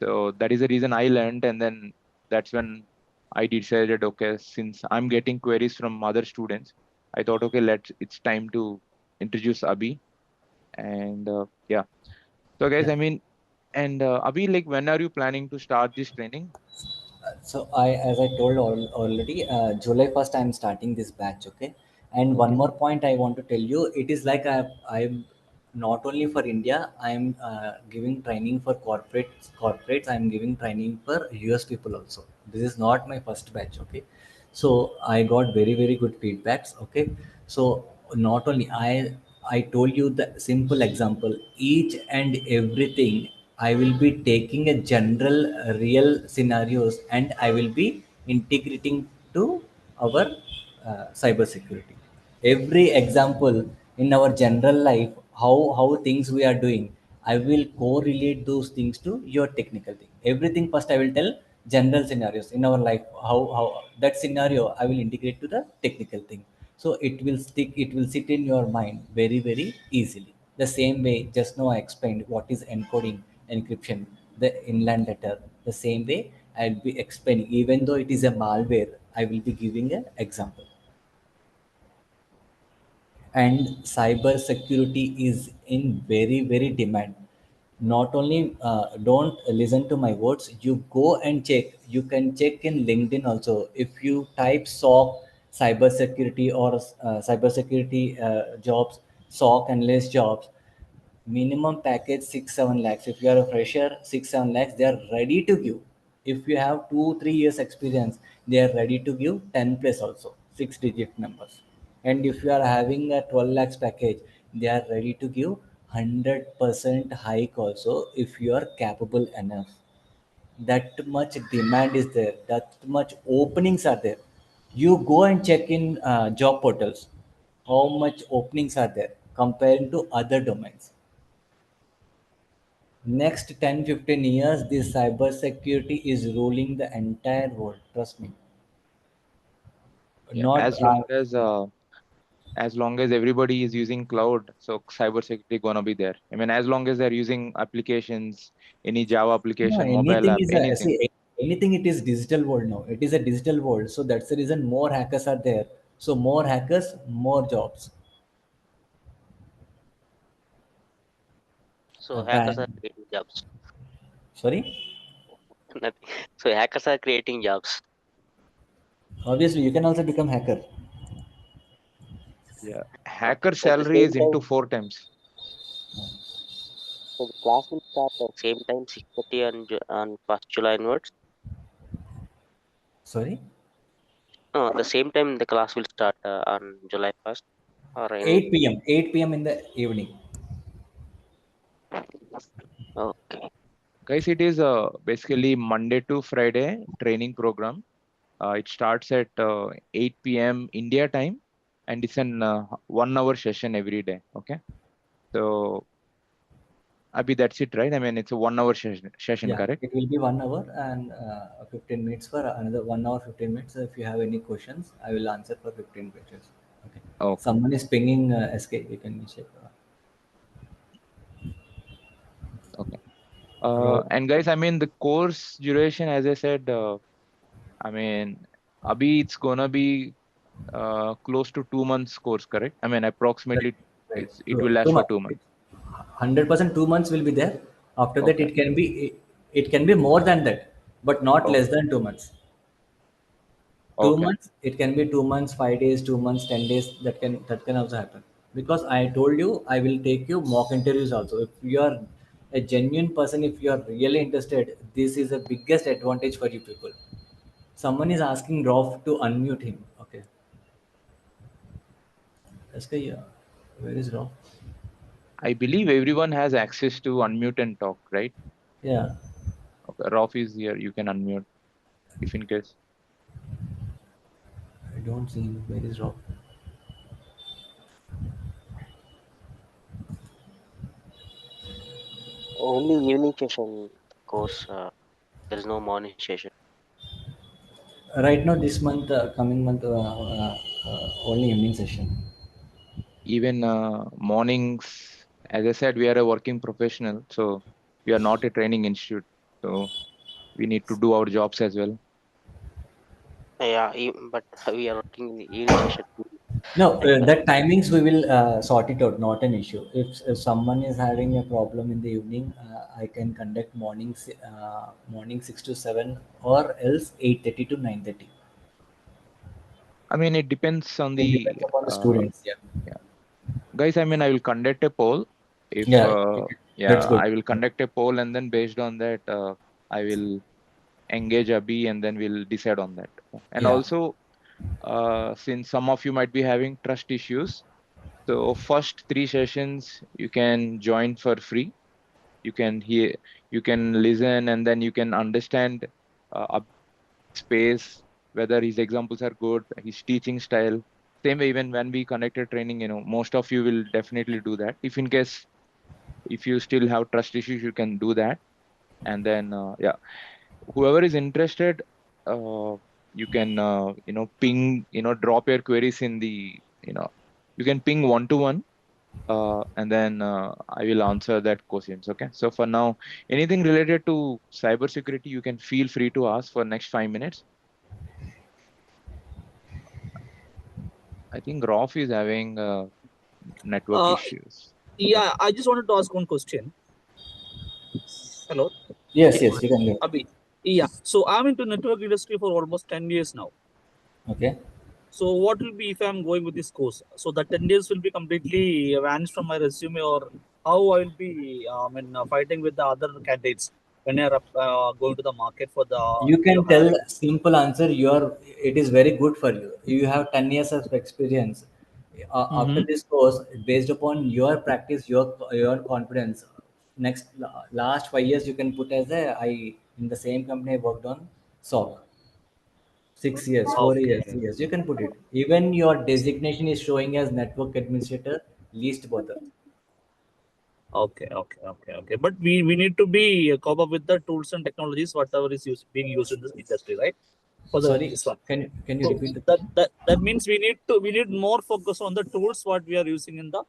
So that is the reason I learned, and then that's when I decided, okay, since I'm getting queries from other students, I thought, okay, it's time to introduce Abhi. And yeah. So guys, Yeah. I mean, and Abhi, like, when are you planning to start this training? So as I told already, July 1st, I'm starting this batch. Okay, and one Okay. more point I want to tell you. It is like I'm not only for India. I'm giving training for corporates. Corporates. I'm giving training for US people also. This is not my first batch. Okay, so I got very good feedbacks. Okay, so not only I told you the simple example, each and everything I will be taking a general real scenarios, and I will be integrating to our cyber security. Every example in our general life, how things we are doing, I will correlate those things to your technical thing. Everything first I will tell general scenarios in our life, how that scenario I will integrate to the technical thing. So it will sit in your mind very easily. The same way just now I explained what is encoding, encryption, the inland letter. The same way I'll be explaining, even though it is a malware, I will be giving an example. And cyber security is in very demand. Not only don't listen to my words, you go and check. You can check in LinkedIn also. If you type SOC cybersecurity or cybersecurity jobs, SOC analyst jobs, minimum package 6-7 lakhs. If you are a fresher, 6-7 lakhs they are ready to give. If you have 2-3 years experience, they are ready to give 10 plus also, 6 digit numbers. And if you are having a 12 lakhs package, they are ready to give 100% hike also if you are capable enough. That much demand is there, that much openings are there. You go and check in job portals, how much openings are there comparing to other domains. Next 10-15 years, this cybersecurity is ruling the entire world. Trust me. Yeah, Not as long as everybody is using cloud, so cybersecurity gonna be there. I mean, as long as they're using applications, any Java no, application, mobile anything app, is a anything. see anything. It is digital world now. It is a digital world, so that's the reason more hackers are there. So more hackers, more jobs. So hackers are Ban. creating jobs. Sorry. Nothing. So hackers are creating jobs. Obviously, you can also become hacker. Yeah, hacker At the salary same is into time, 4 times. so the class will start at same time 6:30 on 1st July onwards. Sorry. No, the same time the class will start on July 1st or any. 8 p.m. 8 p.m. in the evening. Okay. Guys, it is basically Monday to Friday training program. It starts at 8 p.m. India time, and it's an 1 hour session every day. Okay, so Abhi, that's it, right? I mean, it's a 1 hour session, Yeah, correct? it will be 1 hour and 15 minutes for another 1 hour, 15 minutes. So if you have any questions, I will answer for 15 minutes. Okay. Okay, Someone is pinging escape. You can check. okay. Hello. And guys, I mean, the course duration, as I said, I mean, Abhi, it's gonna be close to 2 months course, correct? I mean, Right. approximately, Right. it will Two last for months. 2 months. 100% 2 months will be there. After that, Okay, it can be more than that, but not less okay, than 2 months. two okay. months it can be 2 months, 5 days, 2 months, 10 days. That can also happen, because I told you I will take you mock interviews also. If you are a genuine person, if you are really interested, this is the biggest advantage for you people. Someone is asking Rolf to unmute him. Okay. SK, where is Rolf? I believe everyone has access to unmute and talk, right? Yeah, Okay, Raf is here. You can unmute if in case. I don't see him. Where is Rolf? Only evening session course. There is no morning session. Right now this month, coming month, only evening session. Even mornings, as I said, we are a working professional, so we are not a training institute. So we need to do our jobs as well. Yeah, but we are working in the evening session too. No, Like that timings we will sort it out. Not an issue. If someone is having a problem in the evening, I can conduct morning 6 to 7, or else 8:30 to 9:30. I mean, it depends on It the depends upon the students. Yeah. yeah. Guys. I mean, I will conduct a poll. If Yeah. yeah, That's good. I will conduct a poll, and then based on that, I will engage Abhi, and then we'll decide on that. And Yeah. also, since some of you might be having trust issues, so first 3 sessions you can join for free. You can hear, you can listen, and then you can understand a space, whether his examples are good, his teaching style. Same way, even when we connected training, most of you will definitely do that. If in case, if you still have trust issues, you can do that. And then yeah, whoever is interested, uh, you can ping, drop your queries in the, you can ping one to one, and then I will answer that questions. Okay. So for now, anything related to cybersecurity, you can feel free to ask for next 5 minutes. I think Rolf is having network Uh, issues. yeah, I just wanted to ask one question. Hello. Yes, Yeah, yes, you can go. Abhi. Yeah. So I'm into network industry for almost 10 years now. Okay. So what will be if I'm going with this course? So the 10 years will be completely vanished from my resume, or how I will be fighting with the other candidates when they are going to the market for the You new can tell hiring. simple answer. It is very good for you. You have 10 years of experience. After Mm-hmm. this course, based upon your practice, your confidence, last 5 years you can put as a I in the same company I worked on SOC. 6 years, 4 years, Okay. 3 years. You can put it. Even your designation is showing as network administrator, least bother. Okay. But we need to be cope up with the tools and technologies, whatever is being used in this industry, right? For the Sorry, this one. can you So repeat the that, question? that that means we need more focus on the tools what we are using in the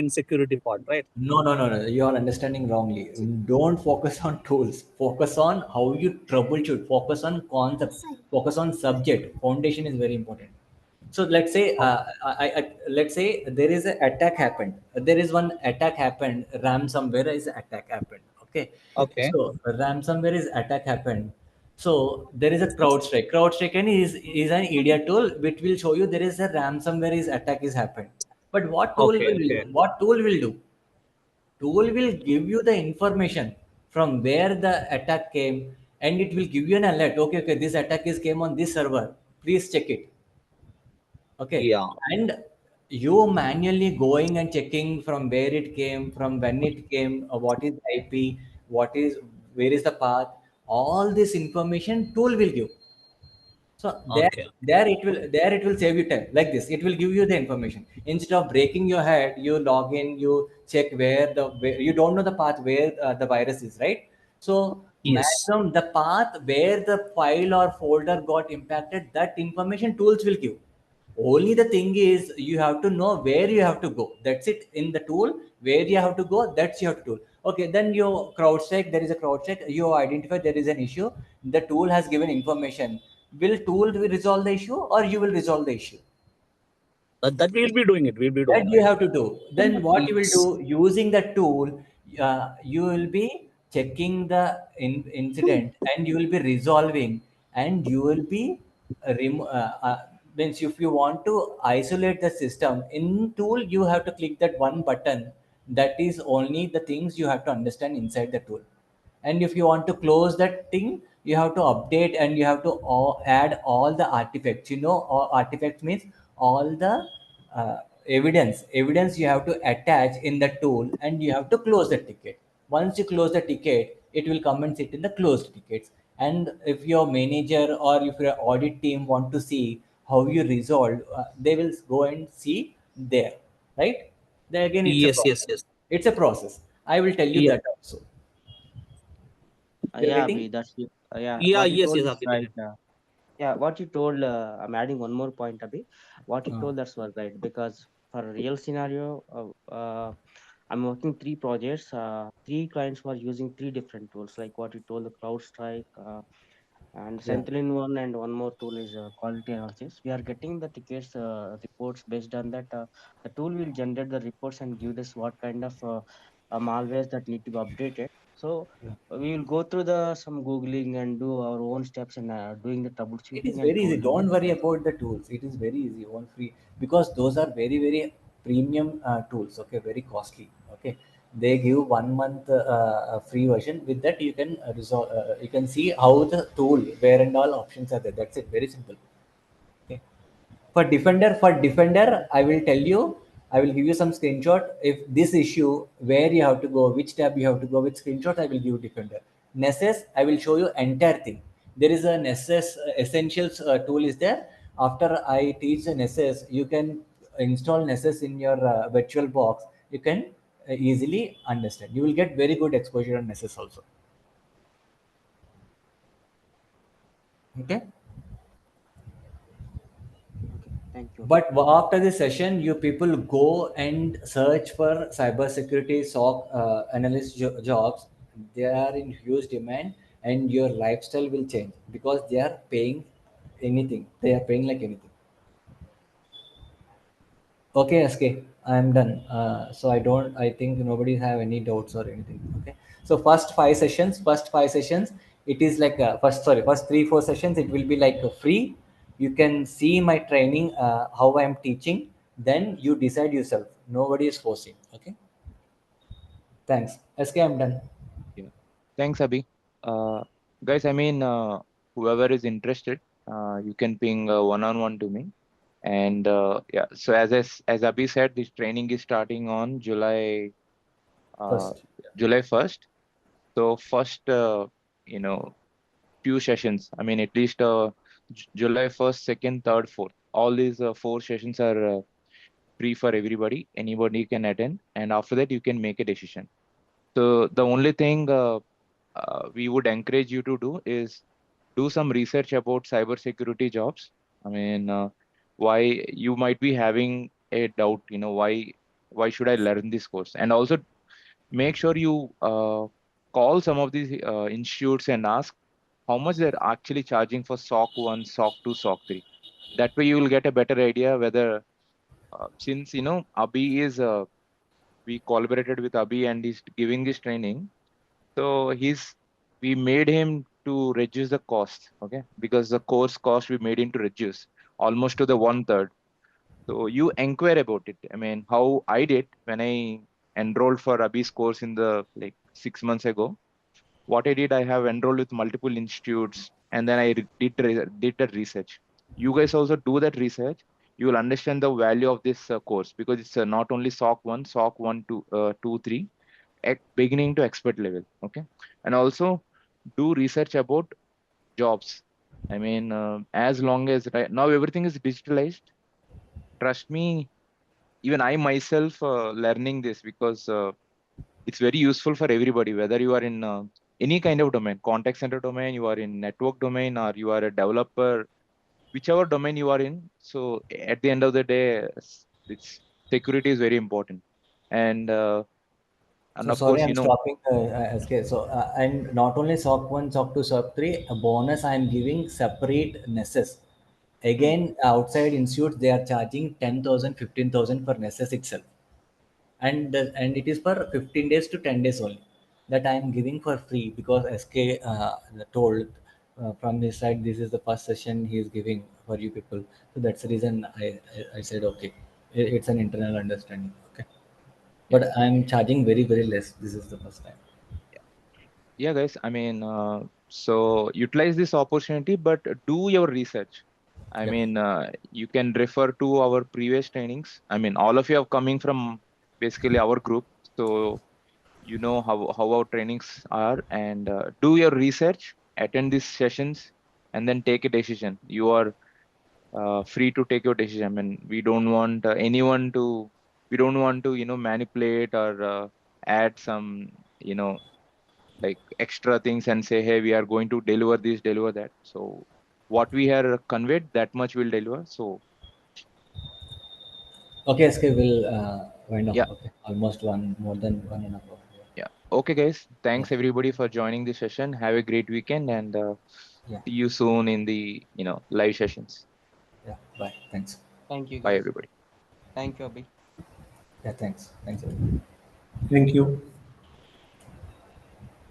security part, right? No, no, no, no. You are understanding wrongly. Don't focus on tools. Focus on how you troubleshoot. Focus on concept. Focus on subject. Foundation is very important. So let's say, let's say there is an attack happened. There is one attack happened. Ransomware is attack happened. Okay. Okay. So ransomware is attack happened. So there is a CrowdStrike. CrowdStrike is an EDR tool which will show you there is a ransomware is attack is happened. But Okay. what tool will do? Tool will give you the information from where the attack came, and it will give you an alert. Okay, this attack is came on this server. Please check it. Okay, Yeah. and you manually going and checking from where it came, from when it came, what is IP, where is the path. All this information tool will give. So Okay. there it will save you time. Like this, it will give you the information instead of breaking your head. You log in, you check where you don't know the path where the virus is, right? So Yes. maximum the path where the file or folder got impacted, that information tools will give. Only the thing is you have to know where you have to go. That's it. In the tool where you have to go, that's you have to do. Okay, then you CrowdStrike, there is a CrowdStrike, you identify there is an issue. The tool has given information. Will tool will resolve the issue or you will resolve the issue? That we'll be doing it. We'll be That doing you that. have to do. Then what you will Yes. do using the tool, you will be checking the incident and you will be resolving, and you will be means if you want to isolate the system in tool, you have to click that one button. That is only the things you have to understand inside the tool. And if you want to close that thing, you have to update and you have to add all the artifacts. All artifacts means all the evidence you have to attach in the tool, and you have to close the ticket. Once you close the ticket, it will come and sit in the closed tickets. And if your manager or if your audit team want to see how you resolve, they will go and see there, right? Then again, it's a Yes. Yes. process. Yes. It's a process. I will tell you Yeah. that also. You're Yeah, getting? Abhi, yeah, Yeah. what you Yes. told Yes. is Abhi, right. definitely. Yeah, what you told, I'm adding one more point, Abhi. What you Uh, told, that's was right. Because for a real scenario, I'm working three projects. Three clients were using three different tools, like what you told, the CrowdStrike, and yeah. Sentinel one, and one more tool is quality analysis. We are getting the tickets reports based on that. The tool will generate the reports and give us what kind of malwares that need to be updated. So Yeah. we will go through the some googling and do our own steps and doing the It is troubleshooting and very easy. tool will Don't worry generate. about the tools. It is very easy, all free, because those are very, very premium tools. Okay, very costly. Okay, they give 1 month free version. With that, you can resolve. You can see how the tool, where and all options are there. That's it. Very simple. Okay. For defender, I will tell you, I will give you some screenshot. If this issue, where you have to go, which tab you have to go, with screenshot, I will give you defender. Nessus, I will show you entire thing. There is a Nessus essentials tool is there. After I teach the Nessus, you can install Nessus in your virtual box. You can easily understand. You will get very good exposure on Nessus also. Okay. Okay, thank you, Abhi. But after this session, you people go and search for cybersecurity SOC analyst jobs. They are in huge demand, and your lifestyle will change because they are paying anything. They are paying like anything. Okay, SK, I'm done. So I think nobody have any doubts or anything. Okay. So first five sessions, it is like first 3-4 sessions, it will be like free. You can see my training, how I am teaching. Then you decide yourself. Nobody is forcing. Okay. Thanks. SK, I'm done. Yeah. Thanks, Abhi. Guys, I mean, whoever is interested, you can ping one-on-one to me. And yeah, so as Abhi said, this training is starting on uh, First. July 1st. So first, you know, few sessions. I mean, at least July 1st, 2nd, 3rd, 4th. All these 4 sessions are free for everybody. Anybody can attend, and after that, you can make a decision. So the only thing we would encourage you to do is do some research about cybersecurity jobs. I mean, why you might be having a doubt, why should I learn this course? And also make sure you call some of these institutes and ask how much they're actually charging for SOC 1, SOC 2, SOC 3. That way you will get a better idea whether, since, Abhi we collaborated with Abhi and he's giving this training. So we made him to reduce the cost, okay? Because the course cost we made him to reduce almost to the 1/3. So you inquire about it. I mean, how I did when I enrolled for Abhi's course in the like 6 months ago. What I did, I have enrolled with multiple institutes, and then I did the research. You guys also do that research. You will understand the value of this course because it's not only SOC 1, SOC 1, 2, 2, 3, beginning to expert level. Okay, and also do research about jobs. I mean, as long as right now everything is digitalized, trust me, even I myself learning this because it's very useful for everybody, whether you are in any kind of domain, contact center domain, you are in network domain, or you are a developer, whichever domain you are in. So at the end of the day, it's security is very important. And So of sorry, course, I'm stopping, SK. So and not only SOC 1, SOC 2, SOC 3, a bonus I'm giving separate Nessus. mm, Again, outside institutes, they are charging 10,000, 15,000 for Nessus itself. And it is for 15 days to 10 days only. That I am giving for free because SK told from his side, this is the first session he is giving for you people. So that's the reason I said, okay, it's an internal understanding. Okay. yeah. But I'm charging very, very less. This is the first time. Yeah, guys. I mean, so utilize this opportunity, but do your research. I Yeah. mean, you can refer to our previous trainings. I mean, all of you are coming from basically our group, so you know how our trainings are. And do your research, attend these sessions, and then take a decision. You are free to take your decision. I mean, we don't want to, manipulate or add some, like extra things and say, hey, we are going to deliver this, deliver that. So what we have conveyed, that much will deliver. So Okay, SK will wind up. yeah, Okay. Almost more than 1.5 hours. yeah. Okay, guys. Yeah. Thanks everybody for joining this session. Have a great weekend and Yeah. see you soon in the, live sessions. Yeah. Bye. Thanks. Thank you, Bye, guys. everybody. Thank you, Abhi. Yeah. Thanks. Thanks, everyone. Thank you.